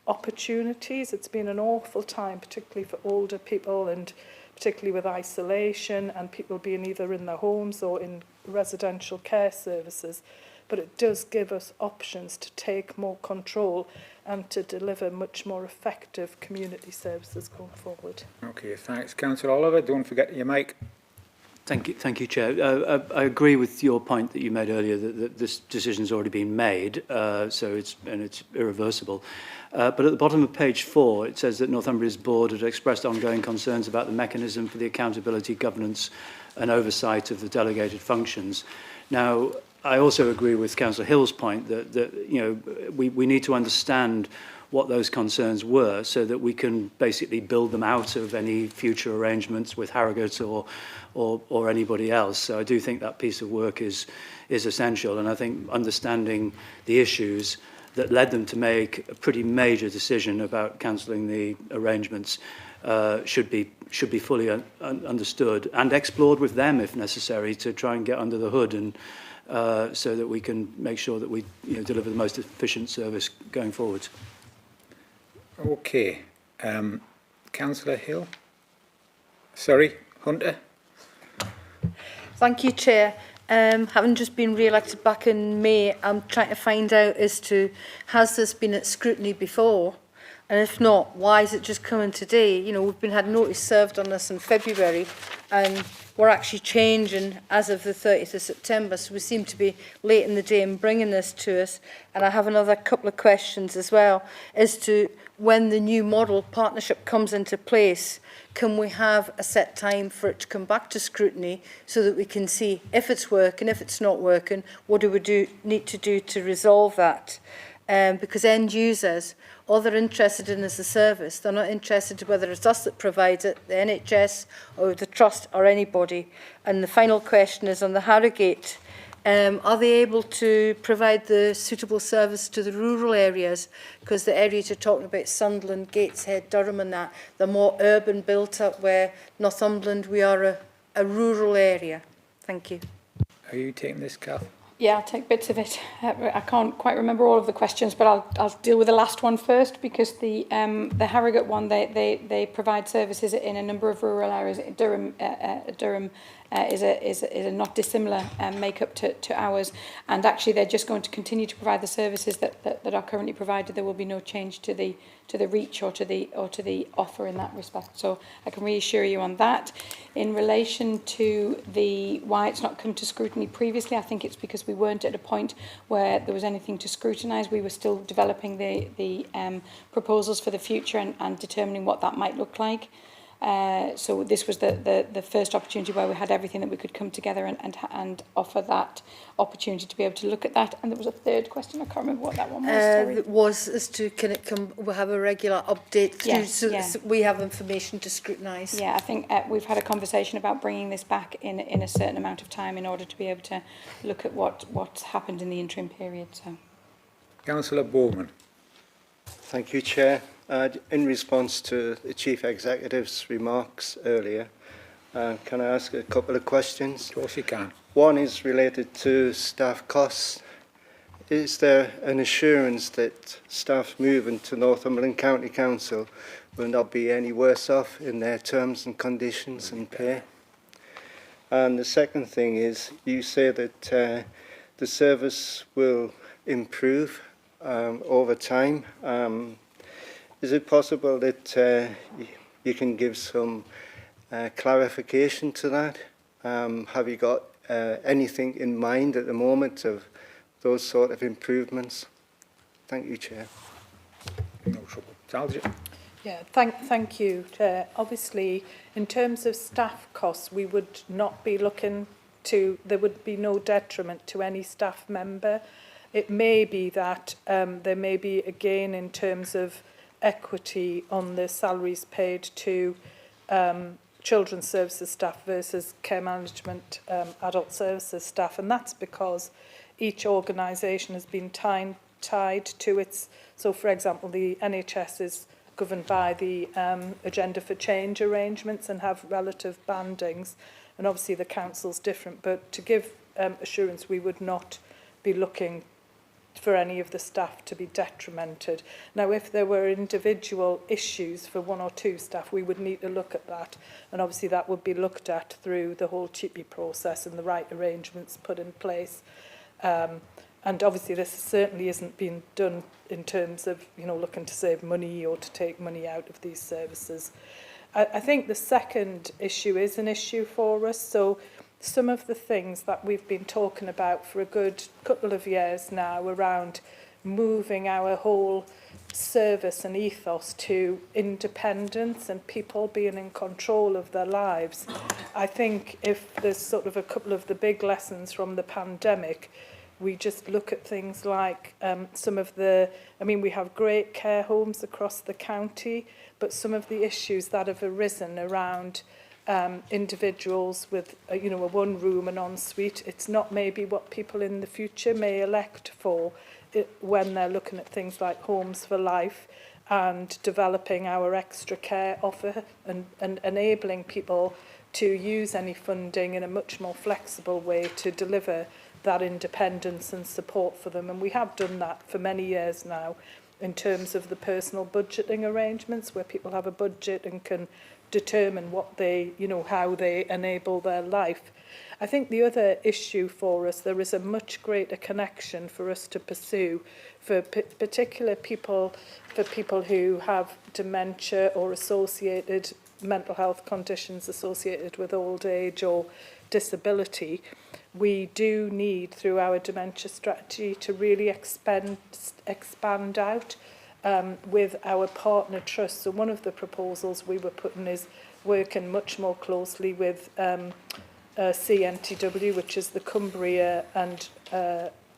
opportunities. It's been an awful time, particularly for older people and particularly with isolation and people being either in their homes or in residential care services. But it does give us options to take more control and to deliver much more effective community services going forward. Okay, thanks. Councillor Oliver, don't forget your mic. Thank you, Chair. I agree with your point that you made earlier that this decision's already been made, so it's irreversible. But at the bottom of page 4, it says that Northumbria's board had expressed ongoing concerns about the mechanism for the accountability, governance and oversight of the delegated functions. Now, I also agree with Councillor Hill's point that we need to understand what those concerns were so that we can basically build them out of any future arrangements with Harrogate or anybody else. So I do think that piece of work is essential, and I think understanding the issues that led them to make a pretty major decision about cancelling the arrangements should be fully understood and explored with them if necessary to try and get under the hood and so that we can make sure that we deliver the most efficient service going forward. Okay. Councillor Hill? Sorry, Hunter? Thank you, Chair. Having just been re-elected back in May, I'm trying to find out as to, has this been at scrutiny before? And if not, why is it just coming today? We've had notice served on this in February, and we're actually changing as of the 30th of September, so we seem to be late in the day in bringing this to us. And I have another couple of questions as well as to when the new model partnership comes into place. Can we have a set time for it to come back to scrutiny so that we can see if it's working, if it's not working, what do we need to do to resolve that? Because end users, all they're interested in is the service. They're not interested in whether it's us that provides it, the NHS or the Trust or anybody. And the final question is on the Harrogate. Are they able to provide the suitable service to the rural areas? Because the areas you're talking about, Sunderland, Gateshead, Durham and that, they're more urban built up, where Northumberland, we are a rural area. Thank you. Are you taking this, Kath? Yeah, I'll take bits of it. I can't quite remember all of the questions, but I'll deal with the last one first, because the Harrogate one, they provide services in a number of rural areas. Durham is a not dissimilar makeup to ours, and actually they're just going to continue to provide the services that are currently provided. There will be no change to the reach or to the offer in that respect. So I can reassure you on that. In relation to why it's not come to scrutiny previously, I think it's because we weren't at a point where there was anything to scrutinise. We were still developing the proposals for the future and determining what that might look like. So this was the first opportunity where we had everything that we could come together and offer that opportunity to be able to look at that. And there was a third question, I can't remember what that one was. Sorry. It was as to can it come, we'll have a regular update through, Yes, so yeah. so we have information to scrutinise. Yeah, I think we've had a conversation about bringing this back in a certain amount of time in order to be able to look at what's happened in the interim period. So, Councillor Bowman. Thank you, Chair. In response to the Chief Executive's remarks earlier, can I ask a couple of questions? Of course you can. One is related to staff costs. Is there an assurance that staff moving to Northumberland County Council will not be any worse off in their terms and conditions and pay? And the second thing is, you say that the service will improve over time. Is it possible that you can give some clarification to that? Have you got anything in mind at the moment of those sort of improvements? Thank you, Chair. No trouble. Salja. Yeah, thank you, Chair. Obviously, in terms of staff costs, we would not be looking to, there would be no detriment to any staff member. It may be that there may be a gain in terms of equity on the salaries paid to children's services staff versus care management adult services staff, and that's because each organisation has been tied to its, so for example the NHS is governed by the Agenda for Change arrangements and have relative bandings, and obviously the council's different, but to give assurance we would not be looking for any of the staff to be detrimented. Now, if there were individual issues for one or two staff, we would need to look at that, and obviously that would be looked at through the whole CHIPI process and the right arrangements put in place. And obviously this certainly isn't being done in terms of, you know, looking to save money or to take money out of these services. I think the second issue is an issue for us. So some of the things that we've been talking about for a good couple of years now around moving our whole service and ethos to independence and people being in control of their lives. I think if there's sort of a couple of the big lessons from the pandemic, we just look at things like some of the, I mean, we have great care homes across the county, but some of the issues that have arisen around individuals with a one room and ensuite, it's not maybe what people in the future may elect for when they're looking at things like homes for life and developing our extra care offer and enabling people to use any funding in a much more flexible way to deliver that independence and support for them. And we have done that for many years now in terms of the personal budgeting arrangements where people have a budget and can determine what they, how they enable their life. I think the other issue for us, there is a much greater connection for us to pursue for particular people, for people who have dementia or associated mental health conditions associated with old age or disability, we do need, through our dementia strategy, to really expand out with our partner trusts. So one of the proposals we were putting is working much more closely with CNTW, which is the Cumbria and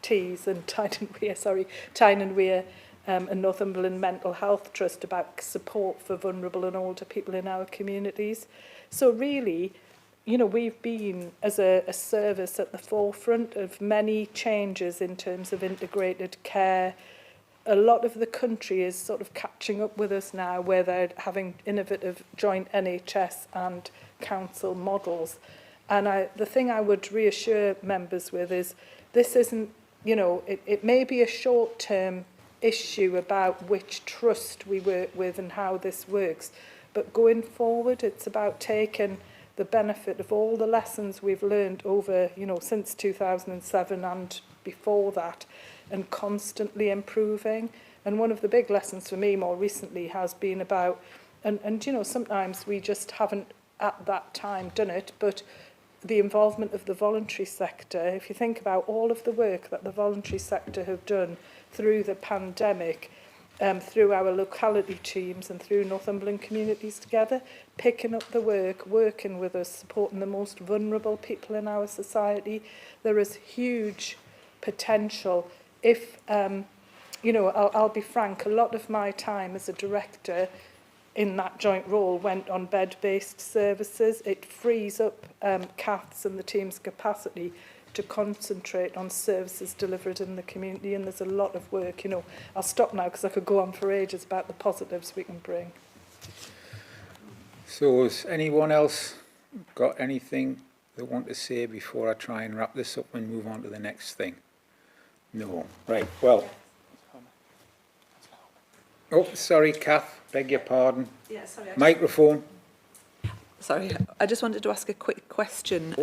Tees and Tyne and Wear and Northumberland Mental Health Trust about support for vulnerable and older people in our communities. So really, you know, we've been, as a service, at the forefront of many changes in terms of integrated care. A lot of the country is sort of catching up with us now, where they're having innovative joint NHS and council models. And the thing I would reassure members with is this isn't, you know, it may be a short-term issue about which trust we work with and how this works. But going forward, it's about taking the benefit of all the lessons we've learned over, you know, since 2007 and before that, and constantly improving. And one of the big lessons for me more recently has been about, and you know, sometimes we just haven't at that time done it, but the involvement of the voluntary sector. If you think about all of the work that the voluntary sector have done through the pandemic, through our locality teams and through Northumberland Communities Together, picking up the work, working with us, supporting the most vulnerable people in our society, there is huge potential. If, you know, I'll be frank, a lot of my time as a director in that joint role went on bed-based services. It frees up Kath's and the team's capacity to concentrate on services delivered in the community, and there's a lot of work. You know, I'll stop now because I could go on for ages about the positives we can bring. So has anyone else got anything they want to say before I try and wrap this up and move on to the next thing? No. Right, well. Oh, sorry, Kath, beg your pardon. Yeah, sorry. Microphone. Sorry, I just wanted to ask a quick question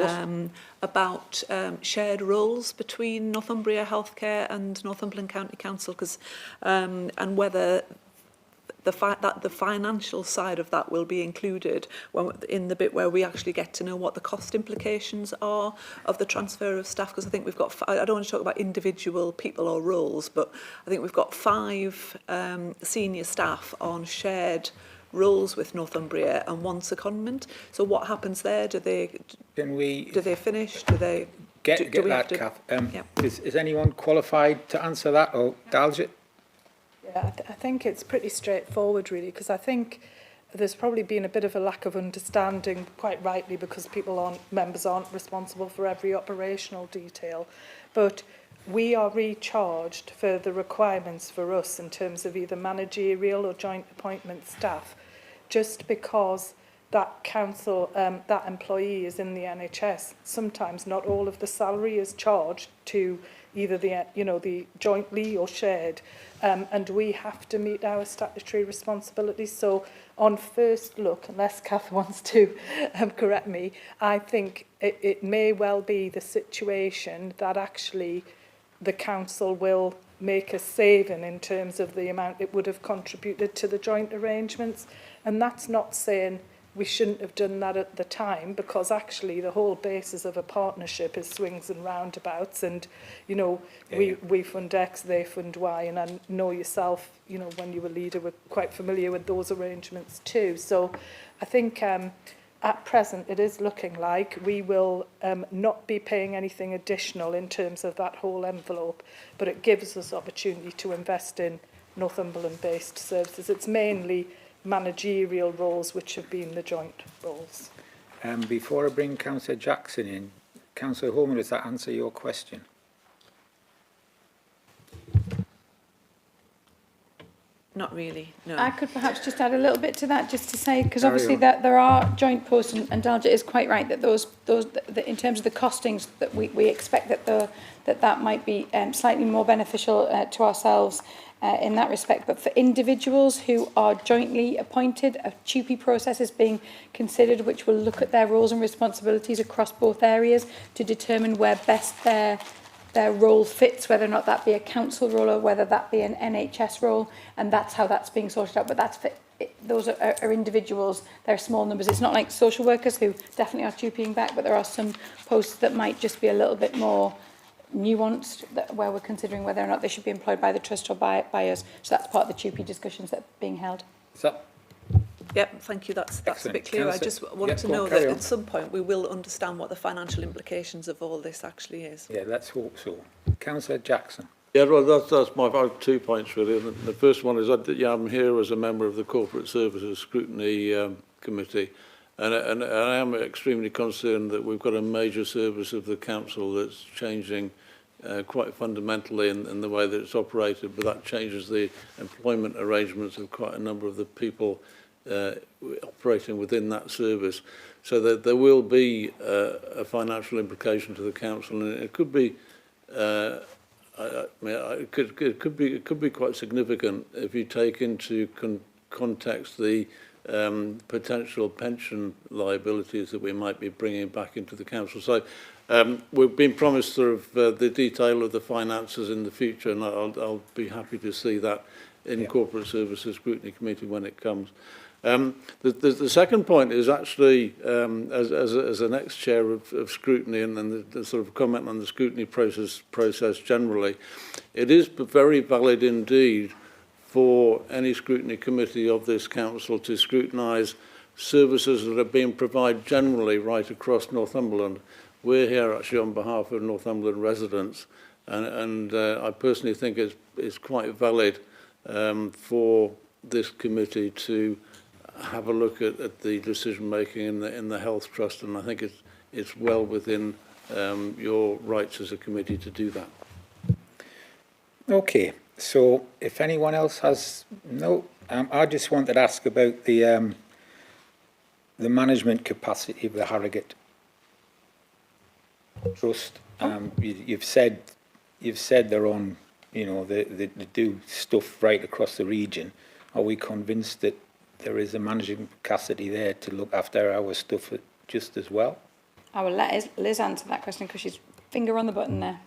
about shared roles between Northumbria Healthcare and Northumberland County Council, because and whether the financial side of that will be included in the bit where we actually get to know what the cost implications are of the transfer of staff. Because I think we've got, I don't want to talk about individual people or roles, but I think we've got 5 senior staff on shared roles with Northumbria and 1 secondment. So what happens there? Do they finish? Do they get that, Kath? Yeah. Is anyone qualified to answer that, or Daljit? Yeah, I think it's pretty straightforward, really, because I think there's probably been a bit of a lack of understanding, quite rightly, because members aren't responsible for every operational detail. But we are recharged for the requirements for us in terms of either managerial or joint appointment staff, just because that council, that employee is in the NHS. Sometimes not all of the salary is charged to either the jointly or shared, and we have to meet our statutory responsibilities. So on first look, unless Kath wants to correct me, I think it may well be the situation that actually the council will make a saving in terms of the amount it would have contributed to the joint arrangements. And that's not saying we shouldn't have done that at the time, because actually the whole basis of a partnership is swings and roundabouts, and you know, we fund X, they fund Y, and I know yourself, you know, when you were leader, were quite familiar with those arrangements too. So I think at present it is looking like we will not be paying anything additional in terms of that whole envelope, but it gives us opportunity to invest in Northumberland based services. It's mainly managerial roles which have been the joint roles. Before I bring Councillor Jackson in, Councillor Holman, does that answer your question? Not really, no. I could perhaps just add a little bit to that, just to say, because obviously that there are joint posts, and Daljit is quite right that those in terms of the costings, that we expect that might be slightly more beneficial to ourselves in that respect. But for individuals who are jointly appointed, a TUPE process is being considered, which will look at their roles and responsibilities across both areas to determine where best their role fits, whether or not that be a council role or whether that be an NHS role, and that's how that's being sorted out. But that's for those are individuals, they're small numbers. It's not like social workers who definitely are TUPEing back, but there are some posts that might just be a little bit more nuanced, where we're considering whether or not they should be employed by the trust or by us. So that's part of the TUPE discussions that are being held. So, Yep, thank you. That's a bit Excellent. clearer. I Councillor- just want to go on, know carry that on. at some point we will understand what the financial implications of all this actually is. yeah, let's hope so. Councillor Jackson. Yeah, well, that's my I have 2 points really. The first one is I'm here as a member of the Corporate Services Scrutiny Committee, and I am extremely concerned that we've got a major service of the council that's changing quite fundamentally in the way that it's operated, but that changes the employment arrangements of quite a number of the people operating within that service. So that there will be a financial implication to the council, and it could be. I mean, it could be quite significant if you take into context the potential pension liabilities that we might be bringing back into the council. So we've been promised sort of the detail of the finances in the future, and I'll be happy to see that in Corporate Services Scrutiny Committee when it comes. The second point is actually, as an ex-chair of scrutiny and the sort of comment on the scrutiny process generally, it is very valid indeed for any scrutiny committee of this council to scrutinise services that are being provided generally right across Northumberland. We're here actually on behalf of Northumberland residents, and I personally think it's quite valid for this committee to have a look at the decision making in the health trust, and I think it's well within your rights as a committee to do that. Okay, so if anyone else has I just wanted to ask about the management capacity of the Harrogate Trust. You've said they're on, they do stuff right across the region. Are we convinced that there is a managing capacity there to look after our stuff just as well? I will let Liz answer that question because she's finger on the button there.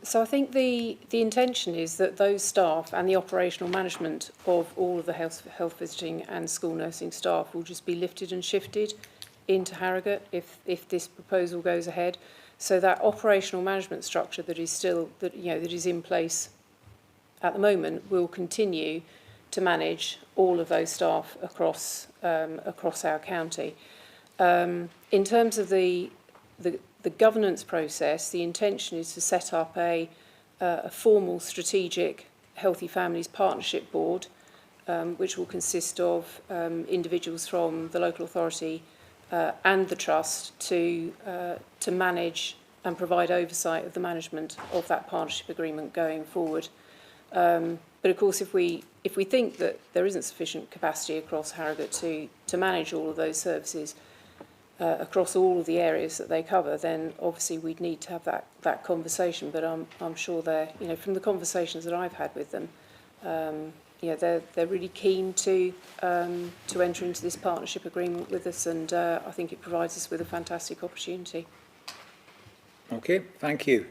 So I think the intention is that those staff and the operational management of all of the health visiting and school nursing staff will just be lifted and shifted into Harrogate if this proposal goes ahead. So that operational management structure that is still that is in place at the moment will continue to manage all of those staff across our county. In terms of the governance process, the intention is to set up a formal strategic Healthy Families Partnership Board, which will consist of individuals from the local authority and the trust to manage and provide oversight of the management of that partnership agreement going forward. But of course, if we think that there isn't sufficient capacity across Harrogate to manage all of those services across all of the areas that they cover, then obviously we'd need to have that conversation. But I'm sure they're, from the conversations that I've had with them, they're really keen to enter into this partnership agreement with us, and I think it provides us with a fantastic opportunity. Okay, thank you.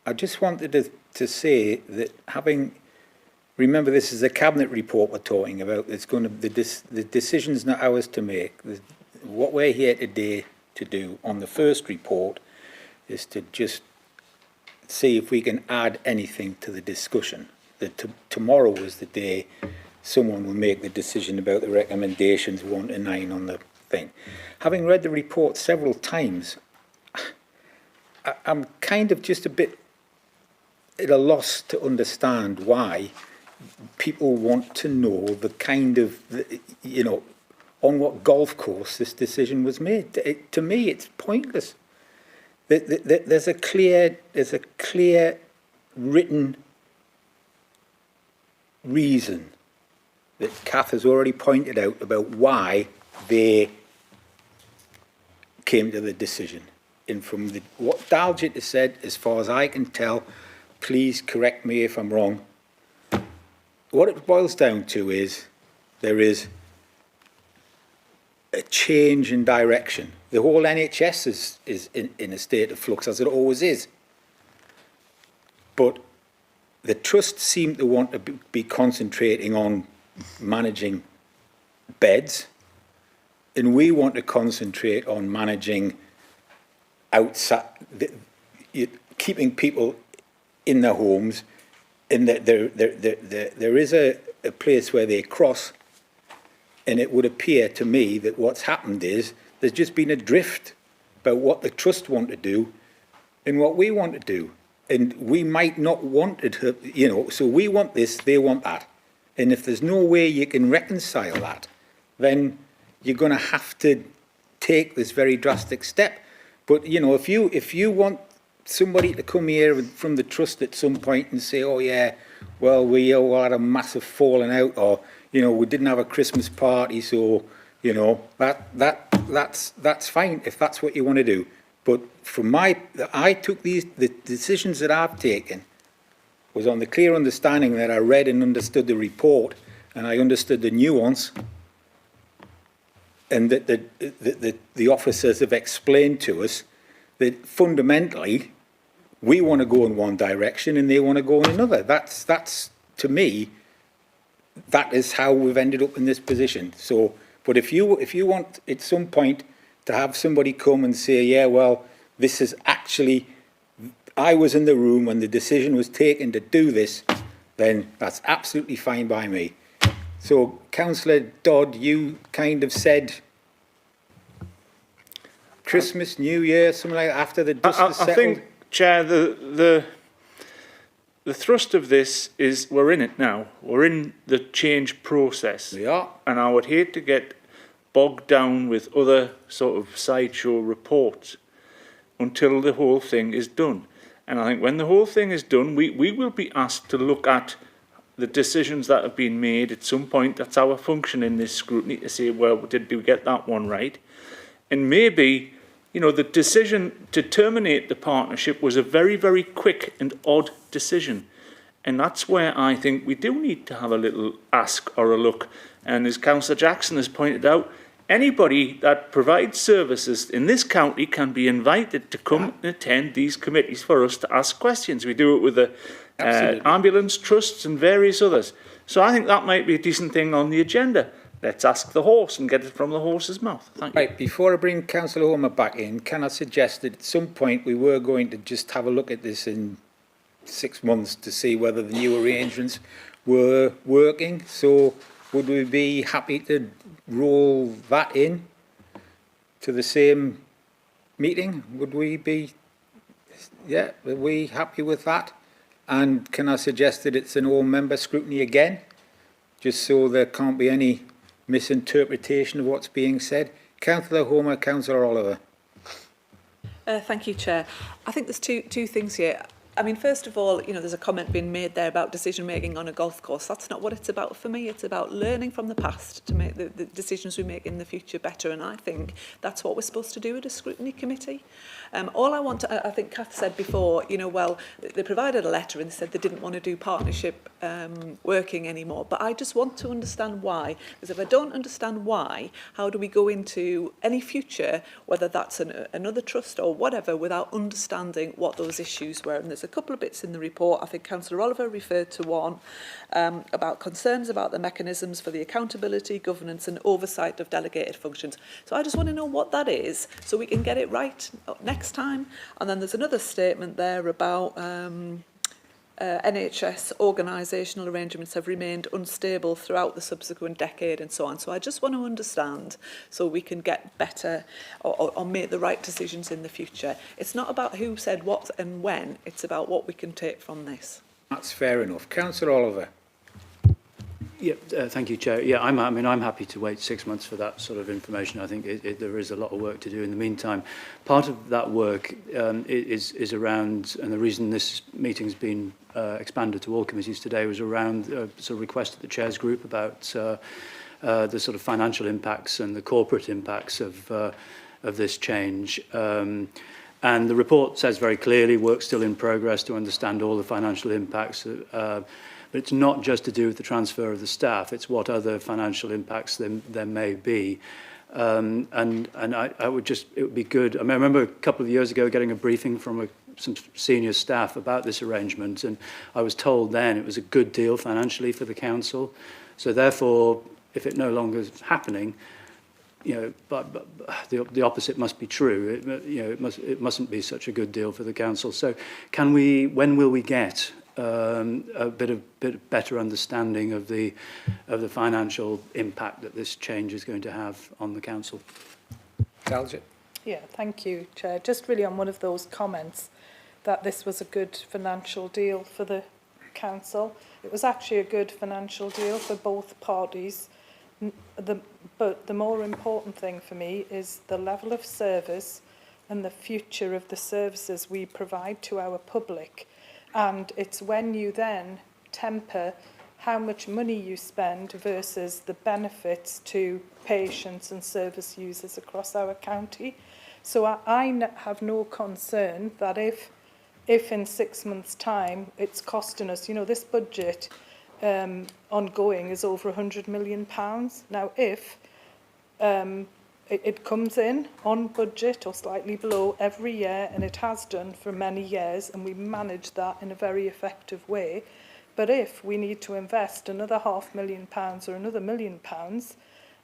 I just wanted to say that remember this is a cabinet report we're talking about. It's going to the decision's not ours to make. What we're here today to do on the first report is to just see if we can add anything to the discussion. Tomorrow is the day someone will make the decision about the recommendations 1 to 9 on the thing. Having read the report several times, I'm kind of just a bit at a loss to understand why people want to know the kind of, on what golf course this decision was made. To me, it's pointless. There's a clear written reason that Kath has already pointed out about why they came to the decision. And from what Daljit has said, as far as I can tell, please correct me if I'm wrong, what it boils down to is there is a change in direction. The whole NHS is in a state of flux, as it always is. But the trust seem to want to be concentrating on managing beds, and we want to concentrate on managing outside, keeping people in their homes, and that there is a place where they cross, and it would appear to me that what's happened is there's just been a drift about what the trust want to do and what we want to do. And we might not want it, you know, so we want this, they want that. And if there's no way you can reconcile that, then you're going to have to take this very drastic step. But, you know, if you want somebody to come here from the trust at some point and say, oh, yeah, well, we all had a massive falling out, or, you know, we didn't have a Christmas party, so, you know, that's fine if that's what you want to do. But from I took the decisions that I've taken was on the clear understanding that I read and understood the report, and I understood the nuance, and that the officers have explained to us that fundamentally we want to go in one direction and they want to go in another. That's to me, that is how we've ended up in this position. So, but if you want at some point to have somebody come and say, yeah, well, this is actually, I was in the room when the decision was taken to do this, then that's absolutely fine by me. So, Councillor Dodd, you kind of said Christmas, New Year, something like that, after the dust is settled. I think, Chair, the thrust of this is we're in it now. We're in the change process. We are. And I would hate to get bogged down with other sort of sideshow reports until the whole thing is done. And I think when the whole thing is done, we will be asked to look at the decisions that have been made at some point. That's our function in this scrutiny, to say, well, did we get that one right? And maybe, you know, the decision to terminate the partnership was a very, very quick and odd decision. And that's where I think we do need to have a little ask or a look. And as Councillor Jackson has pointed out, anybody that provides services in this county can be invited to come and attend these committees for us to ask questions. We do it with the ambulance trusts and various others. So I think that might be a decent thing on the agenda. Let's ask the horse and get it from the horse's mouth. Thank you. Right, before I bring Councillor Homer back in, can I suggest that at some point we were going to just have a look at this in 6 months to see whether the new arrangements were working? So would we be happy to roll that in to the same meeting? Would we be, yeah, are we happy with that? And can I suggest that it's an all-member scrutiny again, just so there can't be any misinterpretation of what's being said? Councillor Homer, Councillor Oliver. Thank you, Chair. I think there's two things here. I mean, first of all, you know, there's a comment being made there about decision-making on a golf course. That's not what it's about for me. It's about learning from the past to make the decisions we make in the future better. And I think that's what we're supposed to do at a scrutiny committee. All I want to, I think Kath said before, you know, well, they provided a letter and said they didn't want to do partnership working anymore. But I just want to understand why. Because if I don't understand why, how do we go into any future, whether that's another trust or whatever, without understanding what those issues were? And there's a couple of bits in the report. I think Councillor Oliver referred to one about concerns about the mechanisms for the accountability, governance and oversight of delegated functions. So I just want to know what that is so we can get it right next time. And then there's another statement there about NHS organisational arrangements have remained unstable throughout the subsequent decade and so on. So I just want to understand so we can get better or make the right decisions in the future. It's not about who said what and when, it's about what we can take from this. That's fair enough. Councillor Oliver. Yeah, thank you, Chair. Yeah, I'm happy to wait 6 months for that sort of information. I think there is a lot of work to do in the meantime. Part of that work is around, and the reason this meeting's been expanded to all committees today was around sort of request of the Chair's group about the sort of financial impacts and the corporate impacts of this change. And the report says very clearly, work's still in progress to understand all the financial impacts. But it's not just to do with the transfer of the staff, it's what other financial impacts there may be. And I would just, it would be good. I mean, I remember a couple of years ago getting a briefing from some senior staff about this arrangement, and I was told then it was a good deal financially for the council. So therefore, if it no longer is happening, but the opposite must be true. It mustn't be such a good deal for the council. So when will we get a bit better understanding of the financial impact that this change is going to have on the council? Talcott. Yeah, thank you, Chair. Just really on one of those comments that this was a good financial deal for the council. It was actually a good financial deal for both parties. But the more important thing for me is the level of service and the future of the services we provide to our public. And it's when you then temper how much money you spend versus the benefits to patients and service users across our county. So I have no concern that if in 6 months' time it's costing us, this budget ongoing is over £100 million. Now, if it comes in on budget or slightly below every year, and it has done for many years, and we manage that in a very effective way. But if we need to invest another £500,000 or another £1 million,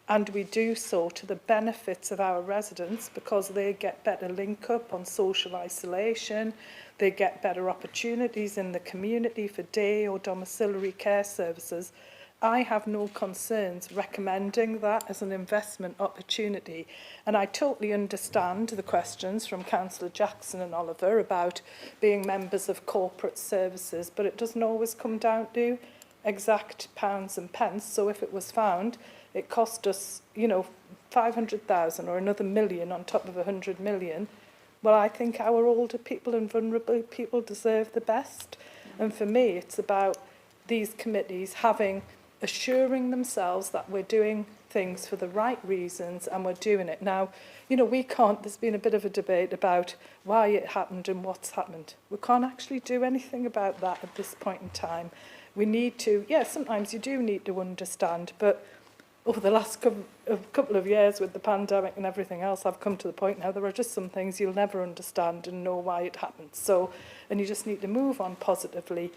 and we do so to the benefits of our residents because they get better link up on social isolation, they get better opportunities in the community for day or domiciliary care services, I have no concerns recommending that as an investment opportunity. And I totally understand the questions from Councillor Jackson and Oliver about being members of corporate services, but it doesn't always come down to exact pounds and pence. So if it was found it cost us, 500,000 or another million on top of 100 million, well, I think our older people and vulnerable people deserve the best. And for me, it's about these committees assuring themselves that we're doing things for the right reasons and we're doing it. Now, there's been a bit of a debate about why it happened and what's happened. We can't actually do anything about that at this point in time. We need to, sometimes you do need to understand, but over the last couple of years with the pandemic and everything else, I've come to the point now there are just some things you'll never understand and know why it happened. And you just need to move on positively.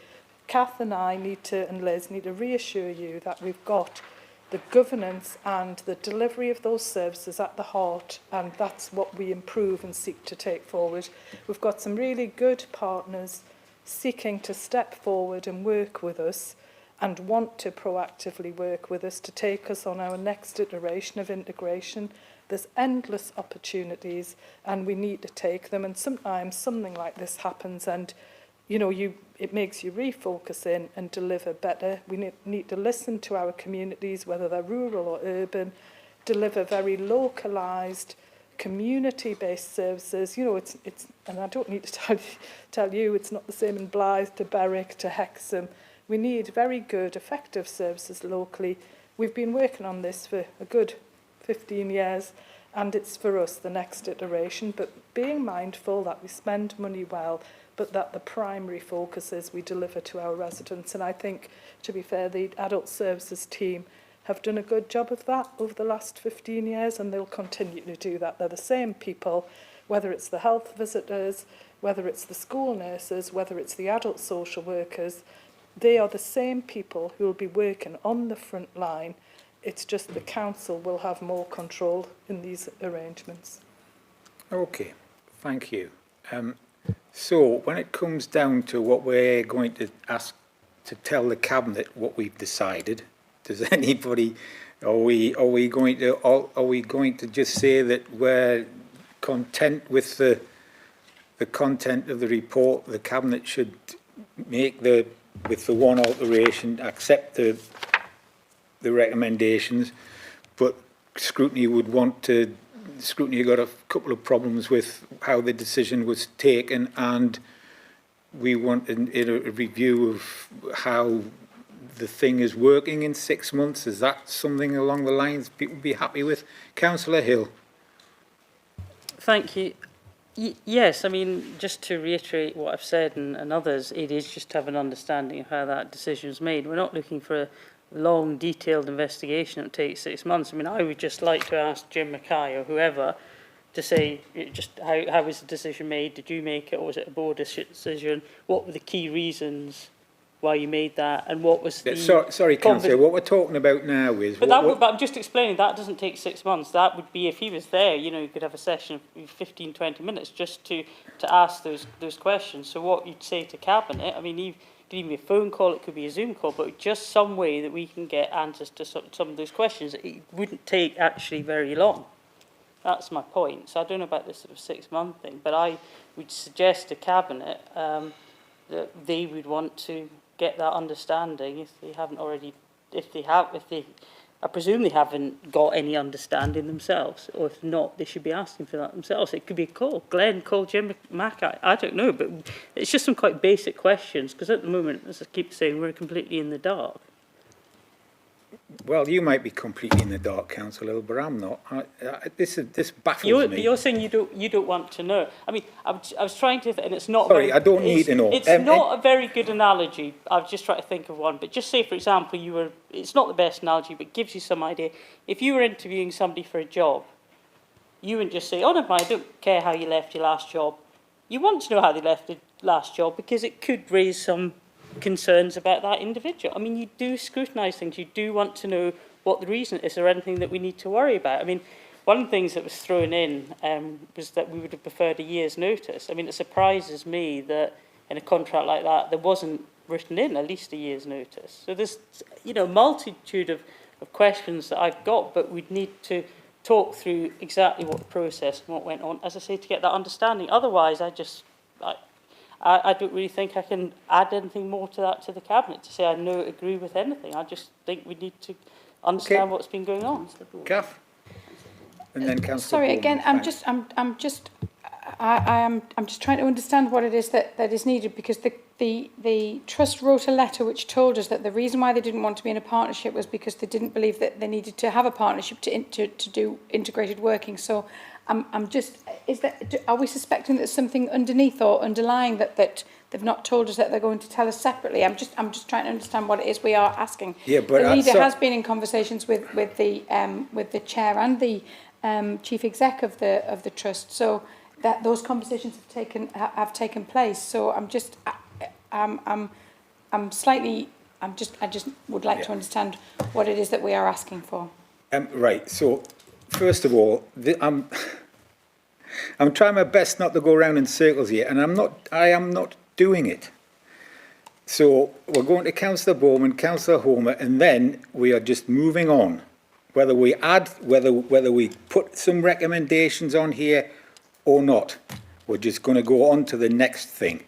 Kath and I and Liz need to reassure you that we've got the governance and the delivery of those services at the heart, and that's what we improve and seek to take forward. We've got some really good partners seeking to step forward and work with us and want to proactively work with us to take us on our next iteration of integration. There's endless opportunities and we need to take them, and sometimes something like this happens and it makes you refocus in and deliver better. We need to listen to our communities, whether they're rural or urban, deliver very localised, community-based services. It's and I don't need to tell you, it's not the same in Blythe to Berwick to Hexham. We need very good, effective services locally. We've been working on this for a good 15 years, and it's for us the next iteration, but being mindful that we spend money well, but that the primary focus is we deliver to our residents. And I think, to be fair, the adult services team have done a good job of that over the last 15 years, and they'll continue to do that. They're the same people, whether it's the health visitors, whether it's the school nurses, whether it's the adult social workers, they are the same people who will be working on the front line. It's just the council will have more control in these arrangements. Okay, thank you. So when it comes down to what we're going to ask to tell the cabinet what we've decided, does anybody are we going to just say that we're content with the content of the report? The cabinet should make with the one alteration, accept the recommendations, but scrutiny got a couple of problems with how the decision was taken, and we want a review of how the thing is working in 6 months. Is that something along the lines people be happy with? Councillor Hill. Thank you. Yes, I mean, just to reiterate what I've said and others, it is just to have an understanding of how that decision was made. We're not looking for a long, detailed investigation that takes 6 months. I mean, I would just like to ask Jim Mackay or whoever to say just how was the decision made? Did you make it, or was it a board decision? What were the key reasons why you made that, and what was the... Sorry, Councillor, what we're talking about now is... But I'm just explaining, that doesn't take 6 months. That would be, if he was there, you know, you could have a session of 15, 20 minutes just to ask those questions. So what you'd say to Cabinet, I mean, you could even be a phone call, it could be a Zoom call, but just some way that we can get answers to some of those questions. It wouldn't take actually very long. That's my point. So I don't know about this sort of 6 month thing, but I would suggest to Cabinet that they would want to get that understanding if they haven't already, I presume they haven't got any understanding themselves, or if not, they should be asking for that themselves. It could be a call. Glenn, call Jim Mack, I don't know, but it's just some quite basic questions, because at the moment, as I keep saying, we're completely in the dark. Well, you might be completely in the dark, Councillor, but I'm not. This baffles me. You're saying you don't want to know. I mean, I was trying to, and it's not. Sorry, I don't need to know. It's not a very good analogy. I've just tried to think of one. But just say, for example, it's not the best analogy, but it gives you some idea. If you were interviewing somebody for a job, you wouldn't just say, "Oh, never mind, I don't care how you left your last job." You want to know how they left the last job because it could raise some concerns about that individual. I mean, you do scrutinise things. You do want to know what the reason is, or anything that we need to worry about. I mean, one of the things that was thrown in was that we would have preferred a year's notice. I mean, it surprises me that in a contract like that, there wasn't written in at least a year's notice. So there's, you know, a multitude of questions that I've got, but we'd need to talk through exactly what the process and what went on, as I say, to get that understanding. Otherwise, I don't really think I can add anything more to that to the Cabinet to say I don't agree with anything. I just think we need to understand what's been going on. Kath? And then Councillor Sorry, Bowman. again, I'm just trying to understand what it is that is needed, because the Trust wrote a letter which told us that the reason why they didn't want to be in a partnership was because they didn't believe that they needed to have a partnership to do integrated working. So are we suspecting that something underneath or underlying that they've not told us that they're going to tell us separately? I'm just trying to understand what it is we are asking. Yeah, but the leader has been in conversations with the chair and the chief exec of the trust, so that those conversations have taken place. So I just would like to understand what it is that we are asking for. Right. So, first of all, I'm trying my best not to go around in circles here, and I am not doing it. So we're going to Councillor Bowman, Councillor Homer, and then we are just moving on. Whether we add, whether we put some recommendations on here or not, we're just going to go on to the next thing.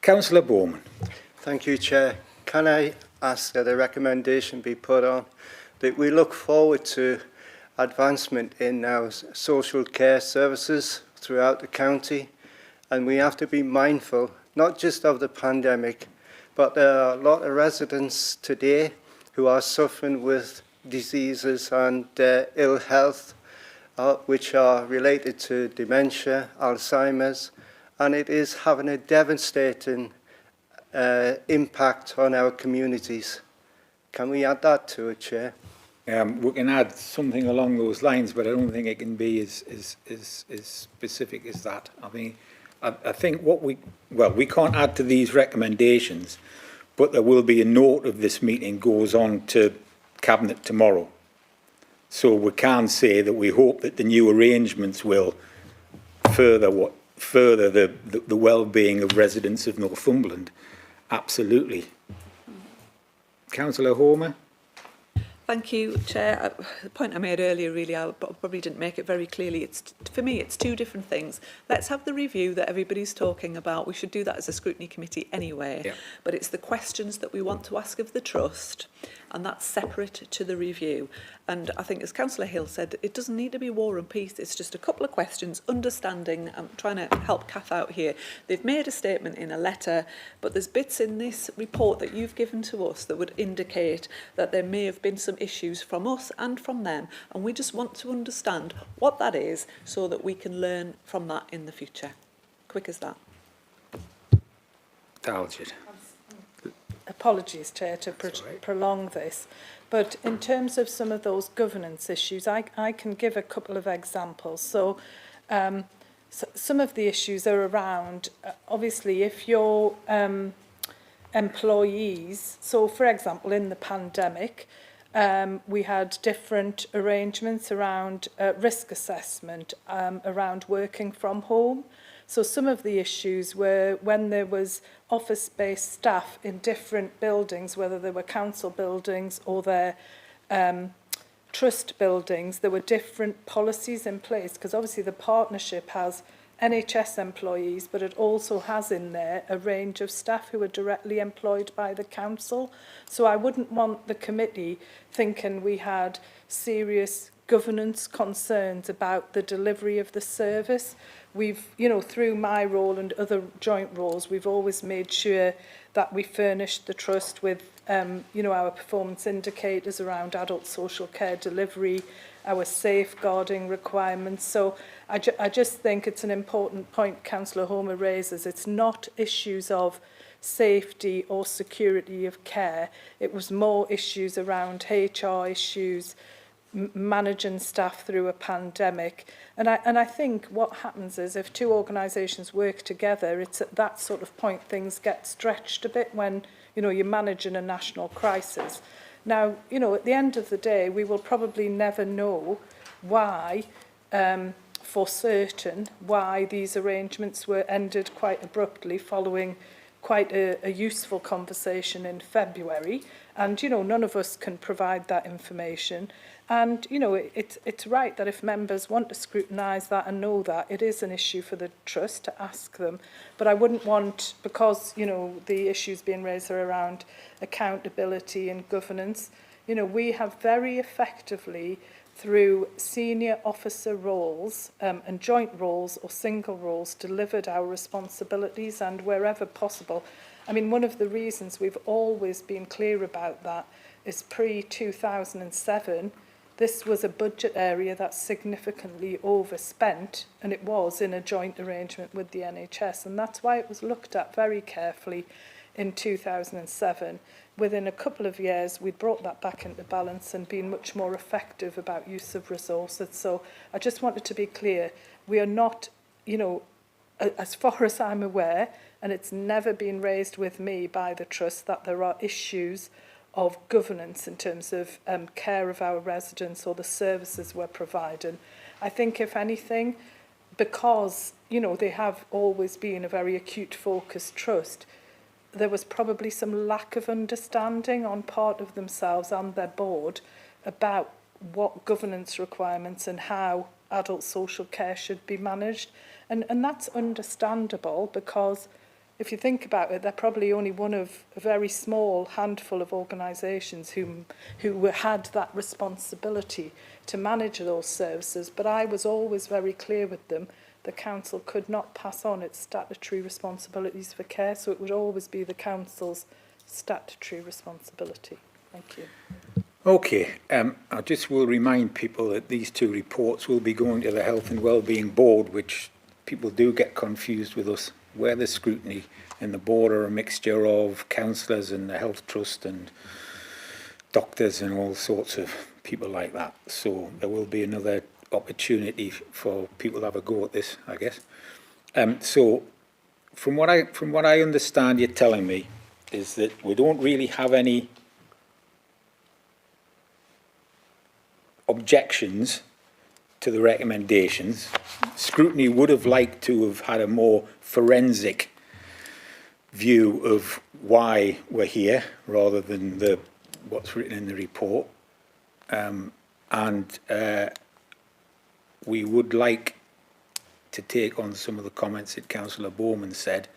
Councillor Bowman. Thank you, Chair. Can I ask that a recommendation be put on that we look forward to advancement in our social care services throughout the county, and we have to be mindful not just of the pandemic, but there are a lot of residents today who are suffering with diseases and ill health which are related to dementia, Alzheimer's, and it is having a devastating impact on our communities. Can we add that to it, Chair? We can add something along those lines, but I don't think it can be as specific as that. I mean, I think we can't add to these recommendations, but there will be a note of this meeting goes on to Cabinet tomorrow. So we can say that we hope that the new arrangements will further the well-being of residents of Northumberland. Absolutely. Councillor Homer. Thank you, Chair. The point I made earlier, really, I probably didn't make it very clearly. For me, it's two different things. Let's have the review that everybody's talking about. We should do that as a scrutiny committee anyway. Yeah. But it's the questions that we want to ask of the Trust, and that's separate to the review. And I think, as Councillor Hill said, it doesn't need to be war and peace. It's just a couple of questions, understanding. I'm trying to help Kath out here. They've made a statement in a letter, but there's bits in this report that you've given to us that would indicate that there may have been some issues from us and from them, and we just want to understand what that is so that we can learn from that in the future. Quick as that. Daljit. Apologies, Chair, to prolong this, but in terms of some of those governance issues, I can give a couple of examples. So So some of the issues are around, obviously, if your employees, so for example, in the pandemic, we had different arrangements around risk assessment, around working from home. So some of the issues were when there was office-based staff in different buildings, whether they were council buildings or their trust buildings, there were different policies in place, because obviously the partnership has NHS employees, but it also has in there a range of staff who are directly employed by the council. So I wouldn't want the committee thinking we had serious governance concerns about the delivery of the service. We've, you know, through my role and other joint roles, we've always made sure that we furnished the trust with, you know, our performance indicators around adult social care delivery, our safeguarding requirements. So I just think it's an important point Councillor Homer raises. It's not issues of safety or security of care. It was more issues around HR issues, managing staff through a pandemic. And I think what happens is if two organisations work together, it's at that sort of point things get stretched a bit when, you know, you're managing a national crisis. Now, you know, at the end of the day, we will probably never know why, for certain, why these arrangements were ended quite abruptly following quite a useful conversation in February. And, you know, none of us can provide that information. And, you know, it's right that if members want to scrutinise that and know that, it is an issue for the Trust to ask them. But I wouldn't want, because, you know, the issues being raised are around accountability and governance, you know, we have very effectively, through senior officer roles and joint roles or single roles, delivered our responsibilities, and wherever possible. I mean, one of the reasons we've always been clear about that is pre-2007, this was a budget area that significantly overspent, and it was in a joint arrangement with the NHS, and that's why it was looked at very carefully in 2007. Within a couple of years, we'd brought that back into balance and been much more effective about use of resources. So I just wanted to be clear, we are not, you know, as far as I'm aware, and it's never been raised with me by the Trust, that there are issues of governance in terms of care of our residents or the services we're providing. I think, if anything, because, you know, they have always been a very acute focused Trust, there was probably some lack of understanding on part of themselves and their board about what governance requirements and how adult social care should be managed. And that's understandable, because if you think about it, they're probably only one of a very small handful of organisations who had that responsibility to manage those services. But I was always very clear with them, the council could not pass on its statutory responsibilities for care, so it would always be the council's statutory responsibility. Thank you. Okay, I just will remind people that these two reports will be going to the Health and Wellbeing Board, which people do get confused with us, where the scrutiny and the board are a mixture of councillors and the Health Trust and doctors and all sorts of people like that. So there will be another opportunity for people to have a go at this, I guess. So from what I understand you're telling me is that we don't really have any objections to the recommendations. Scrutiny would have liked to have had a more forensic view of why we're here rather than what's written in the report. We would like to take on some of the comments that Councillor Bowman said,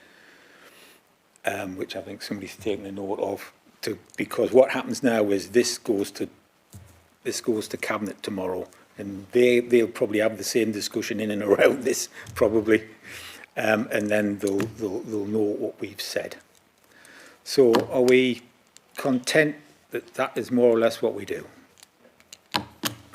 which I think somebody's taken a note of, because what happens now is this goes to Cabinet tomorrow, and they'll probably have the same discussion in and around this, probably, and then they'll know what we've said. So are we content that that is more or less what we do?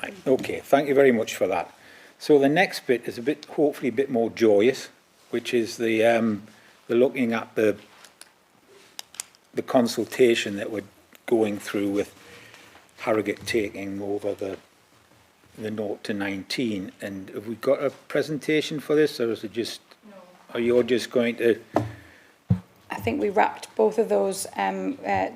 Right. Okay, thank you very much for that. So the next bit is hopefully a bit more joyous, which is the looking at the consultation that we're going through with Harrogate taking over the the 0 to 19. And have we got a presentation for this, or is it just, or you're just going to? I think we wrapped both of those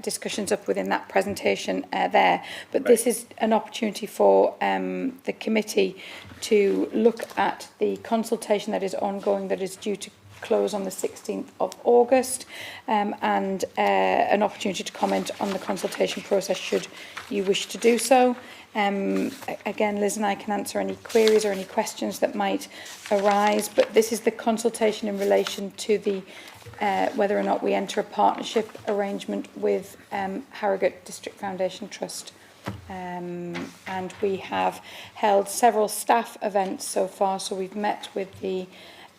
discussions up within that presentation there. But this is an opportunity for the committee to look at the consultation that is ongoing, that is due to close on the 16th of August, and an opportunity to comment on the consultation process should you wish to do so. Again, Liz and I can answer any queries or any questions that might arise, but this is the consultation in relation to the whether or not we enter a partnership arrangement with Harrogate District Foundation Trust. And we have held several staff events so far. So we've met with the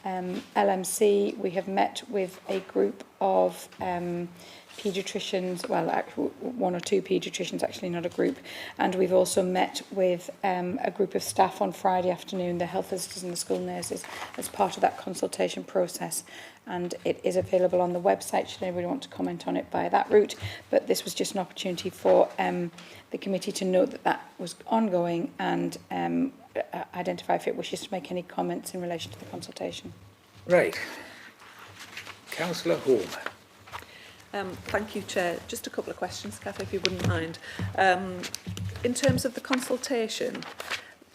LMC, we have met with a group of paediatricians, well, actually, one or two paediatricians, actually not a group, and we've also met with a group of staff on Friday afternoon, the health visitors and the school nurses, as part of that consultation process, and it is available on the website should anybody want to comment on it via that route. But this was just an opportunity for the committee to note that that was ongoing and identify if it wishes to make any comments in relation to the consultation. Right. Councillor Home. Thank you, Chair. Just a couple of questions, Kath, if you wouldn't mind. In terms of the consultation,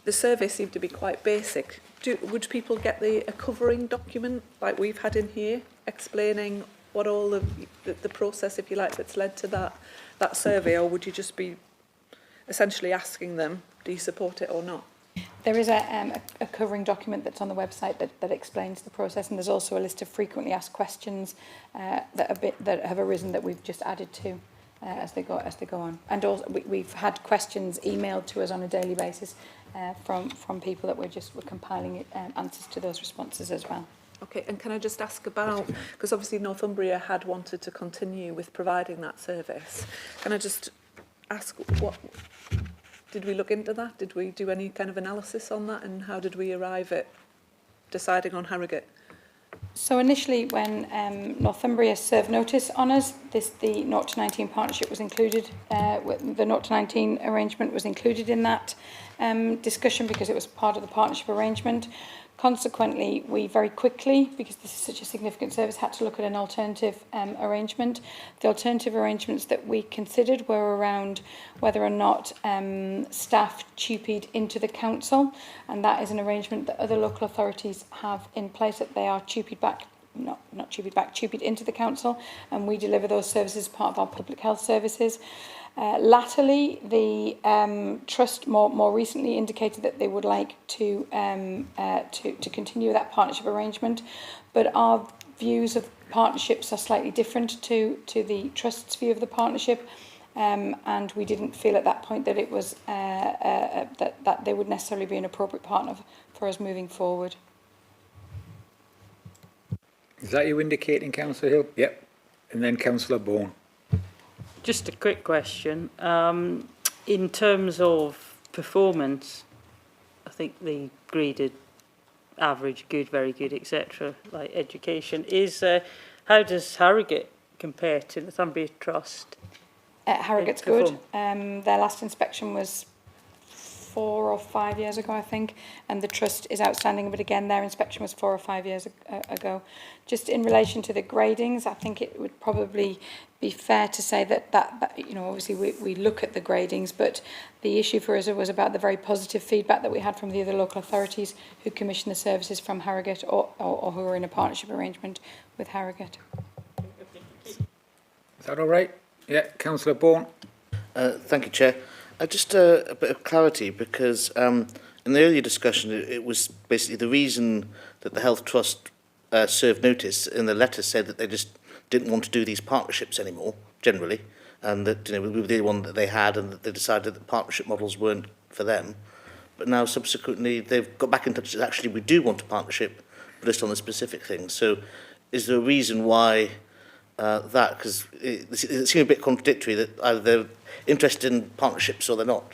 the survey seemed to be quite basic. Would people get a covering document like we've had in here, explaining what all of the process, if you like, that's led to that survey, or would you just be essentially asking them, do you support it or not? There is a covering document that's on the website that explains the process, and there's also a list of frequently asked questions that have arisen that we've just added to as they go on. And also we've had questions emailed to us on a daily basis from people that we're compiling answers to those responses as well. Okay, and can I just ask about, because obviously Northumbria had wanted to continue with providing that service, can I just ask what... Did we look into that? Did we do any kind of analysis on that? And how did we arrive at deciding on Harrogate? So initially, when Northumbria served notice on us, the 0 to 19 partnership was included, the 0 to 19 arrangement was included in that discussion because it was part of the partnership arrangement. Consequently, we very quickly, because this is such a significant service, had to look at an alternative arrangement. The alternative arrangements that we considered were around whether or not staff tupied into the council, and that is an arrangement that other local authorities have in place, that they are tupied back, not tupied back, tupied into the council, and we deliver those services as part of our public health services. Latterly, the trust more recently indicated that they would like to continue that partnership arrangement, but our views of partnerships are slightly different to the trust's view of the partnership, and we didn't feel at that point that it was that they would necessarily be an appropriate partner for us moving forward. Is that you indicating, Councillor Hill? Yep. And then Councillor Bourne. Just a quick question. In terms of performance, I think the graded average, good, very good, etc., like education, is how does Harrogate compare to the Northumbria Trust? Harrogate's good. Their last inspection was 4 or 5 years ago, I think, and the trust is outstanding, but again, their inspection was 4 or 5 years ago. Just in relation to the gradings, I think it would probably be fair to say that you know, obviously we look at the gradings, but the issue for us was about the very positive feedback that we had from the other local authorities who commissioned the services from Harrogate or who were in a partnership arrangement with Harrogate. Is that all right? Yeah, Councillor Bourne. Thank you, Chair. Just a bit of clarity, because in the earlier discussion, it was basically the reason that the Health Trust served notice in the letter said that they just didn't want to do these partnerships anymore, generally, and that, you know, we were the one that they had, and that they decided that partnership models weren't for them. But now, subsequently, they've got back in touch that actually we do want a partnership, but just on the specific things. So is there a reason why that, because it seems a bit contradictory that either they're interested in partnerships or they're not?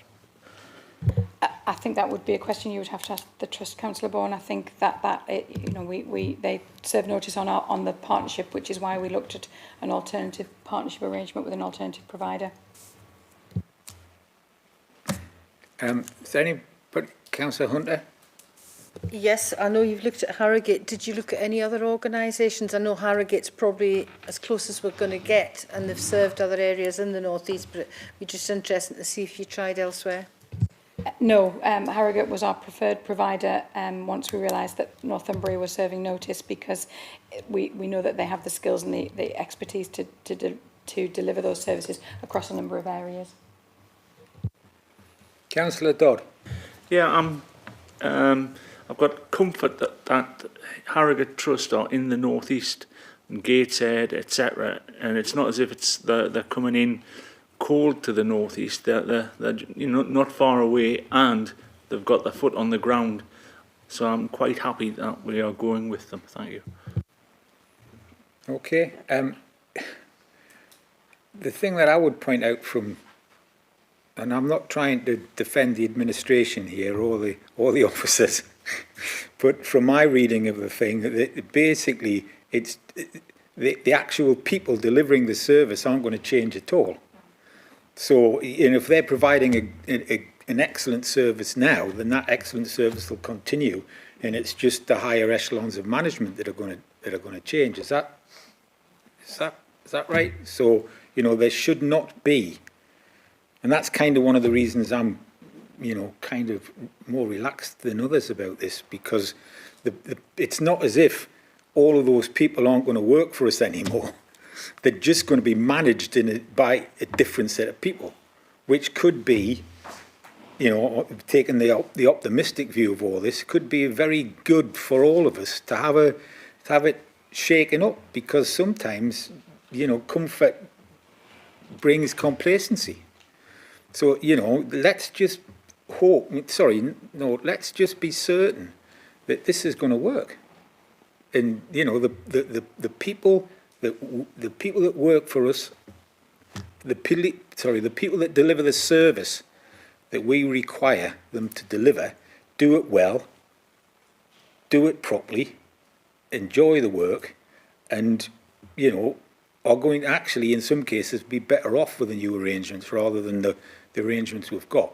I think that would be a question you would have to ask the Trust, Councillor Bourne. I think that you know, they served notice on the partnership, which is why we looked at an alternative partnership arrangement with an alternative provider. Is there anybody Councillor Hunter? Yes, I know you've looked at Harrogate. Did you look at any other organisations? I know Harrogate's probably as close as we're going to get, and they've served other areas in the North East, but it'd be just interesting to see if you tried elsewhere. No, Harrogate was our preferred provider once we realised that Northumbria was serving notice, because we know that they have the skills and the expertise to deliver those services across a number of areas. Councillor Dodd? Yeah, I've got comfort that Harrogate Trust are in the North East, and Gateshead, etc. And it's not as if they're coming in cold to the North East. They're not far away, and they've got their foot on the ground. So I'm quite happy that we are going with them. Thank you. Okay. The thing that I would point out from, and I'm not trying to defend the administration here or the officers, but from my reading of the thing, basically it's the actual people delivering the service aren't going to change at all. So, if they're providing an excellent service now, then that excellent service will continue, and it's just the higher echelons of management that are going to change. Is that right? So, there should not be, and that's kind of one of the reasons I'm, kind of more relaxed than others about this, because it's not as if all of those people aren't going to work for us anymore. They're just going to be managed by a different set of people, which could be, taking the optimistic view of all this, could be very good for all of us to have it shaken up, because sometimes, comfort brings complacency. So, let's just let's just be certain that this is going to work. And, the people that work for us, the people that deliver the service that we require them to deliver, do it well, do it properly, enjoy the work, and, are going to actually, in some cases, be better off with the new arrangements rather than the arrangements we've got.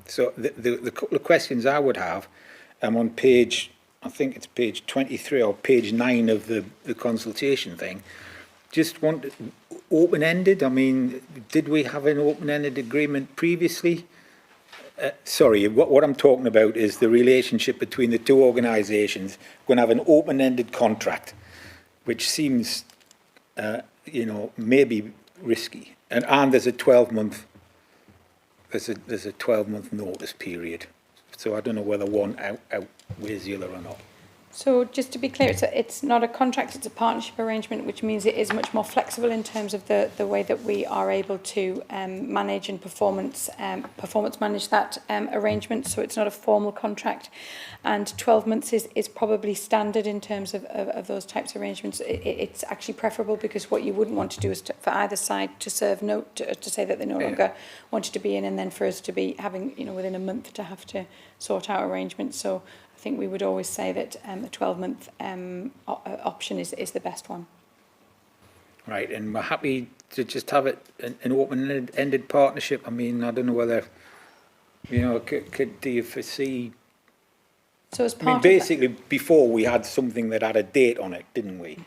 So the couple of questions I would have, on page, I think it's page 23 or page 9 of the consultation thing, just want open-ended. I mean, did we have an open-ended agreement previously? Sorry, what I'm talking about is the relationship between the two organisations. We're going to have an open-ended contract, which seems, maybe risky. And there's a 12-month, there's a 12-month notice period. So I don't know whether one outweighs the other or not. So just to be clear, it's not a contract, it's a partnership arrangement, which means it is much more flexible in terms of the way that we are able to manage and performance manage that arrangement. So it's not a formal contract, and 12 months is probably standard in terms of those types of arrangements. It's actually preferable, because what you wouldn't want to do is for either side to serve note to say that they no longer wanted to be in, and then for us to be having, within a month to have to sort out arrangements. So I think we would always say that a 12-month option is the best one. Right, and we're happy to just have it an open-ended partnership. I mean, I don't know whether, do you foresee? So as part basically, before we had something that had a date on it, didn't we?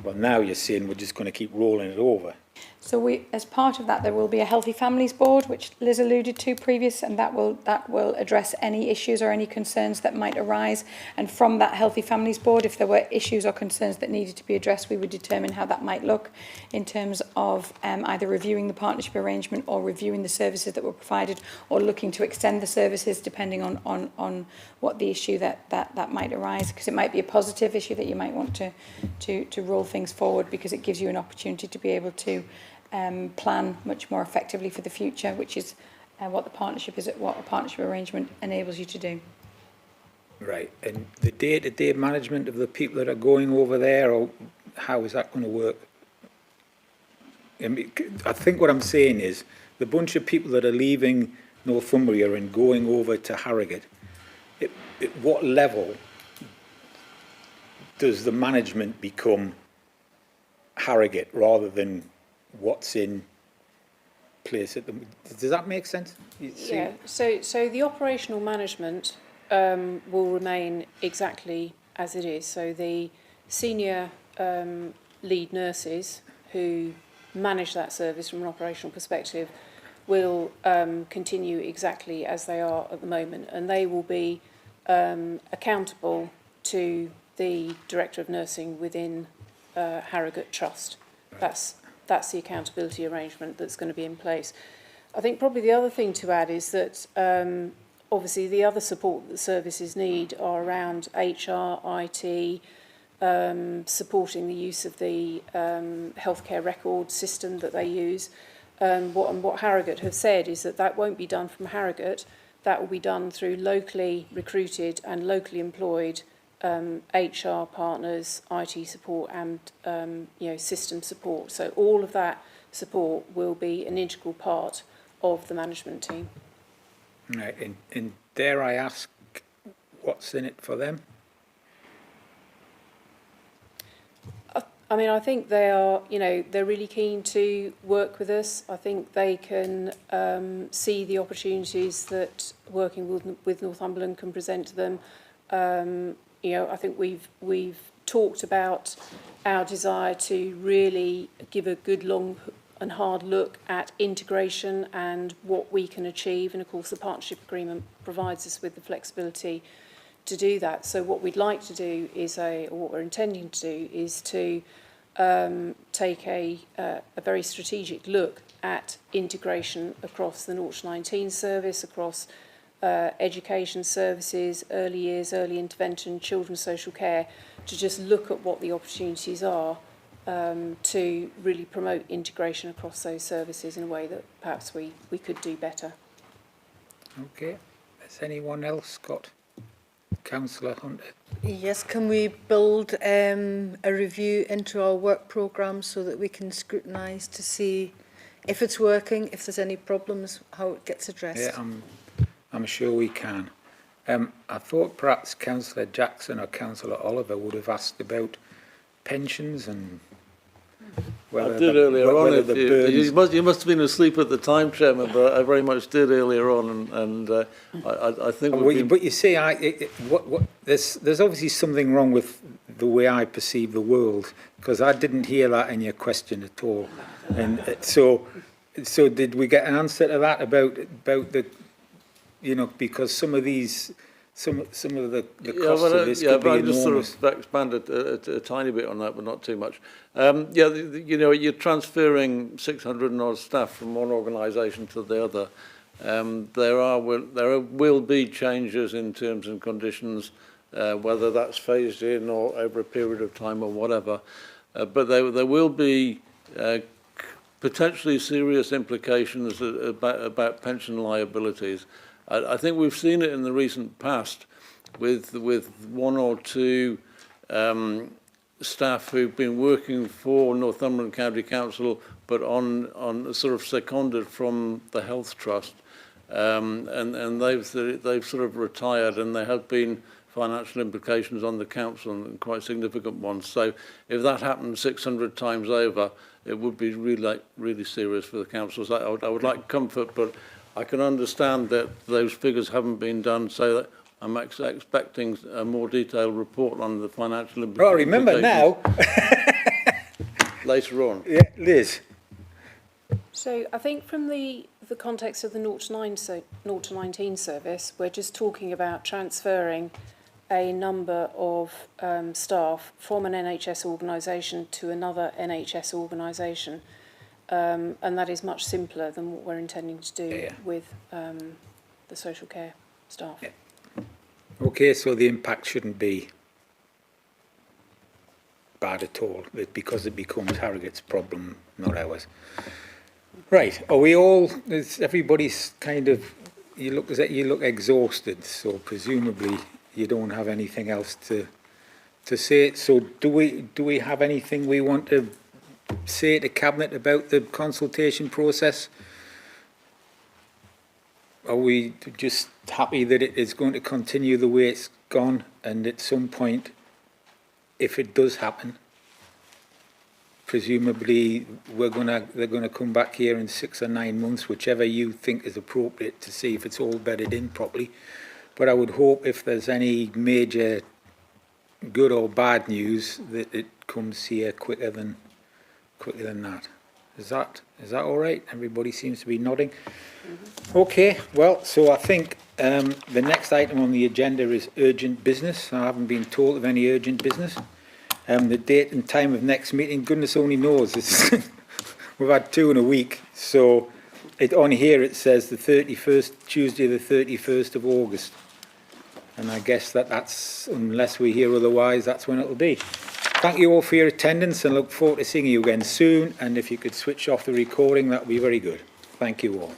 Well, now you're saying we're just going to keep rolling it over. So as part of that, there will be a Healthy Families Board, which Liz alluded to previous, and that will address any issues or any concerns that might arise. And from that Healthy Families Board, if there were issues or concerns that needed to be addressed, we would determine how that might look in terms of either reviewing the partnership arrangement or reviewing the services that were provided, or looking to extend the services depending on what the issue that might arise. Because it might be a positive issue that you might want to roll things forward, because it gives you an opportunity to be able to plan much more effectively for the future, which is what a partnership arrangement enables you to do. Right, and the day-to-day management of the people that are going over there, or how is that going to work? I think what I'm saying is the bunch of people that are leaving Northumbria and going over to Harrogate, at what level does the management become Harrogate rather than what's in place at the. Does that make sense? Yeah, so the operational management will remain exactly as it is. So the senior lead nurses who manage that service from an operational perspective will continue exactly as they are at the moment, and they will be accountable to the Director of Nursing within Harrogate Trust. That's the accountability arrangement that's going to be in place. I think probably the other thing to add is that obviously the other support that the services need are around HR, IT, supporting the use of the healthcare record system that they use. What Harrogate have said is that that won't be done from Harrogate. That will be done through locally recruited and locally employed HR partners, IT support, and system support. So all of that support will be an integral part of the management team. Right, and dare I ask, what's in it for them? I mean, I think they are, they're really keen to work with us. I think they can see the opportunities that working with Northumberland can present to them. I think we've talked about our desire to really give a good long and hard look at integration and what we can achieve. And of course, the partnership agreement provides us with the flexibility to do that. So what we'd like to do is, or what we're intending to do is to take a very strategic look at integration across the 0 to 19 service, across education services, early years, early intervention, children's social care, to just look at what the opportunities are to really promote integration across those services in a way that perhaps we could do better. Okay. Has anyone else got? Councillor Hunter. Yes, can we build a review into our work programme so that we can scrutinise to see if it's working, if there's any problems, how it gets addressed? Yeah, I'm sure we can. I thought perhaps Councillor Jackson or Councillor Oliver would have asked about pensions and whether I did earlier on. You must have been asleep at the time, Chairman, but I very much did earlier on, and I think. But you see, there's obviously something wrong with the way I perceive the world, because I didn't hear that in your question at all, and so did we get an answer to that about the, because some of these. Some of the costs of this could be enormous. Just sort of expanded a tiny bit on that, but not too much. You're transferring 600 and odd staff from one organisation to the other. There will be changes in terms and conditions, whether that's phased in or over a period of time or whatever. But there will be potentially serious implications about pension liabilities. I think we've seen it in the recent past with one or two staff who've been working for Northumberland County Council, but on sort of seconded from the Health Trust, and they've sort of retired, and there have been financial implications on the council, and quite significant ones. So if that happened 600 times over, it would be really serious for the councils. I would like comfort, but I can understand that those figures haven't been done, so that I'm expecting a more detailed report on the financial implications. Well, remember now. Later on. Yeah, Liz. So I think from the context of the 0 to 19 service, we're just talking about transferring a number of staff from an NHS organisation to another NHS organisation. And that is much simpler than what we're intending to do with the social care staff. Yeah. Okay, so the impact shouldn't be bad at all, because it becomes Harrogate's problem, not ours. Right, are we all, everybody's kind of, you look exhausted, so presumably you don't have anything else to say. So do we have anything we want to say to Cabinet about the consultation process? Are we just happy that it is going to continue the way it's gone, and at some point, if it does happen, presumably they're gonna come back here in 6 or 9 months, whichever you think is appropriate, to see if it's all bedded in properly. But I would hope if there's any major good or bad news that it comes here quicker than that. Is that all right? Everybody seems to be nodding. Okay, well, so I think the next item on the agenda is urgent business. I haven't been told of any urgent business. The date and time of next meeting, goodness only knows. We've had 2 in a week, so on here it says the 31st, Tuesday the 31st of August. And I guess that's, unless we hear otherwise, that's when it'll be. Thank you all for your attendance and look forward to seeing you again soon. And if you could switch off the recording, that would be very good. Thank you all.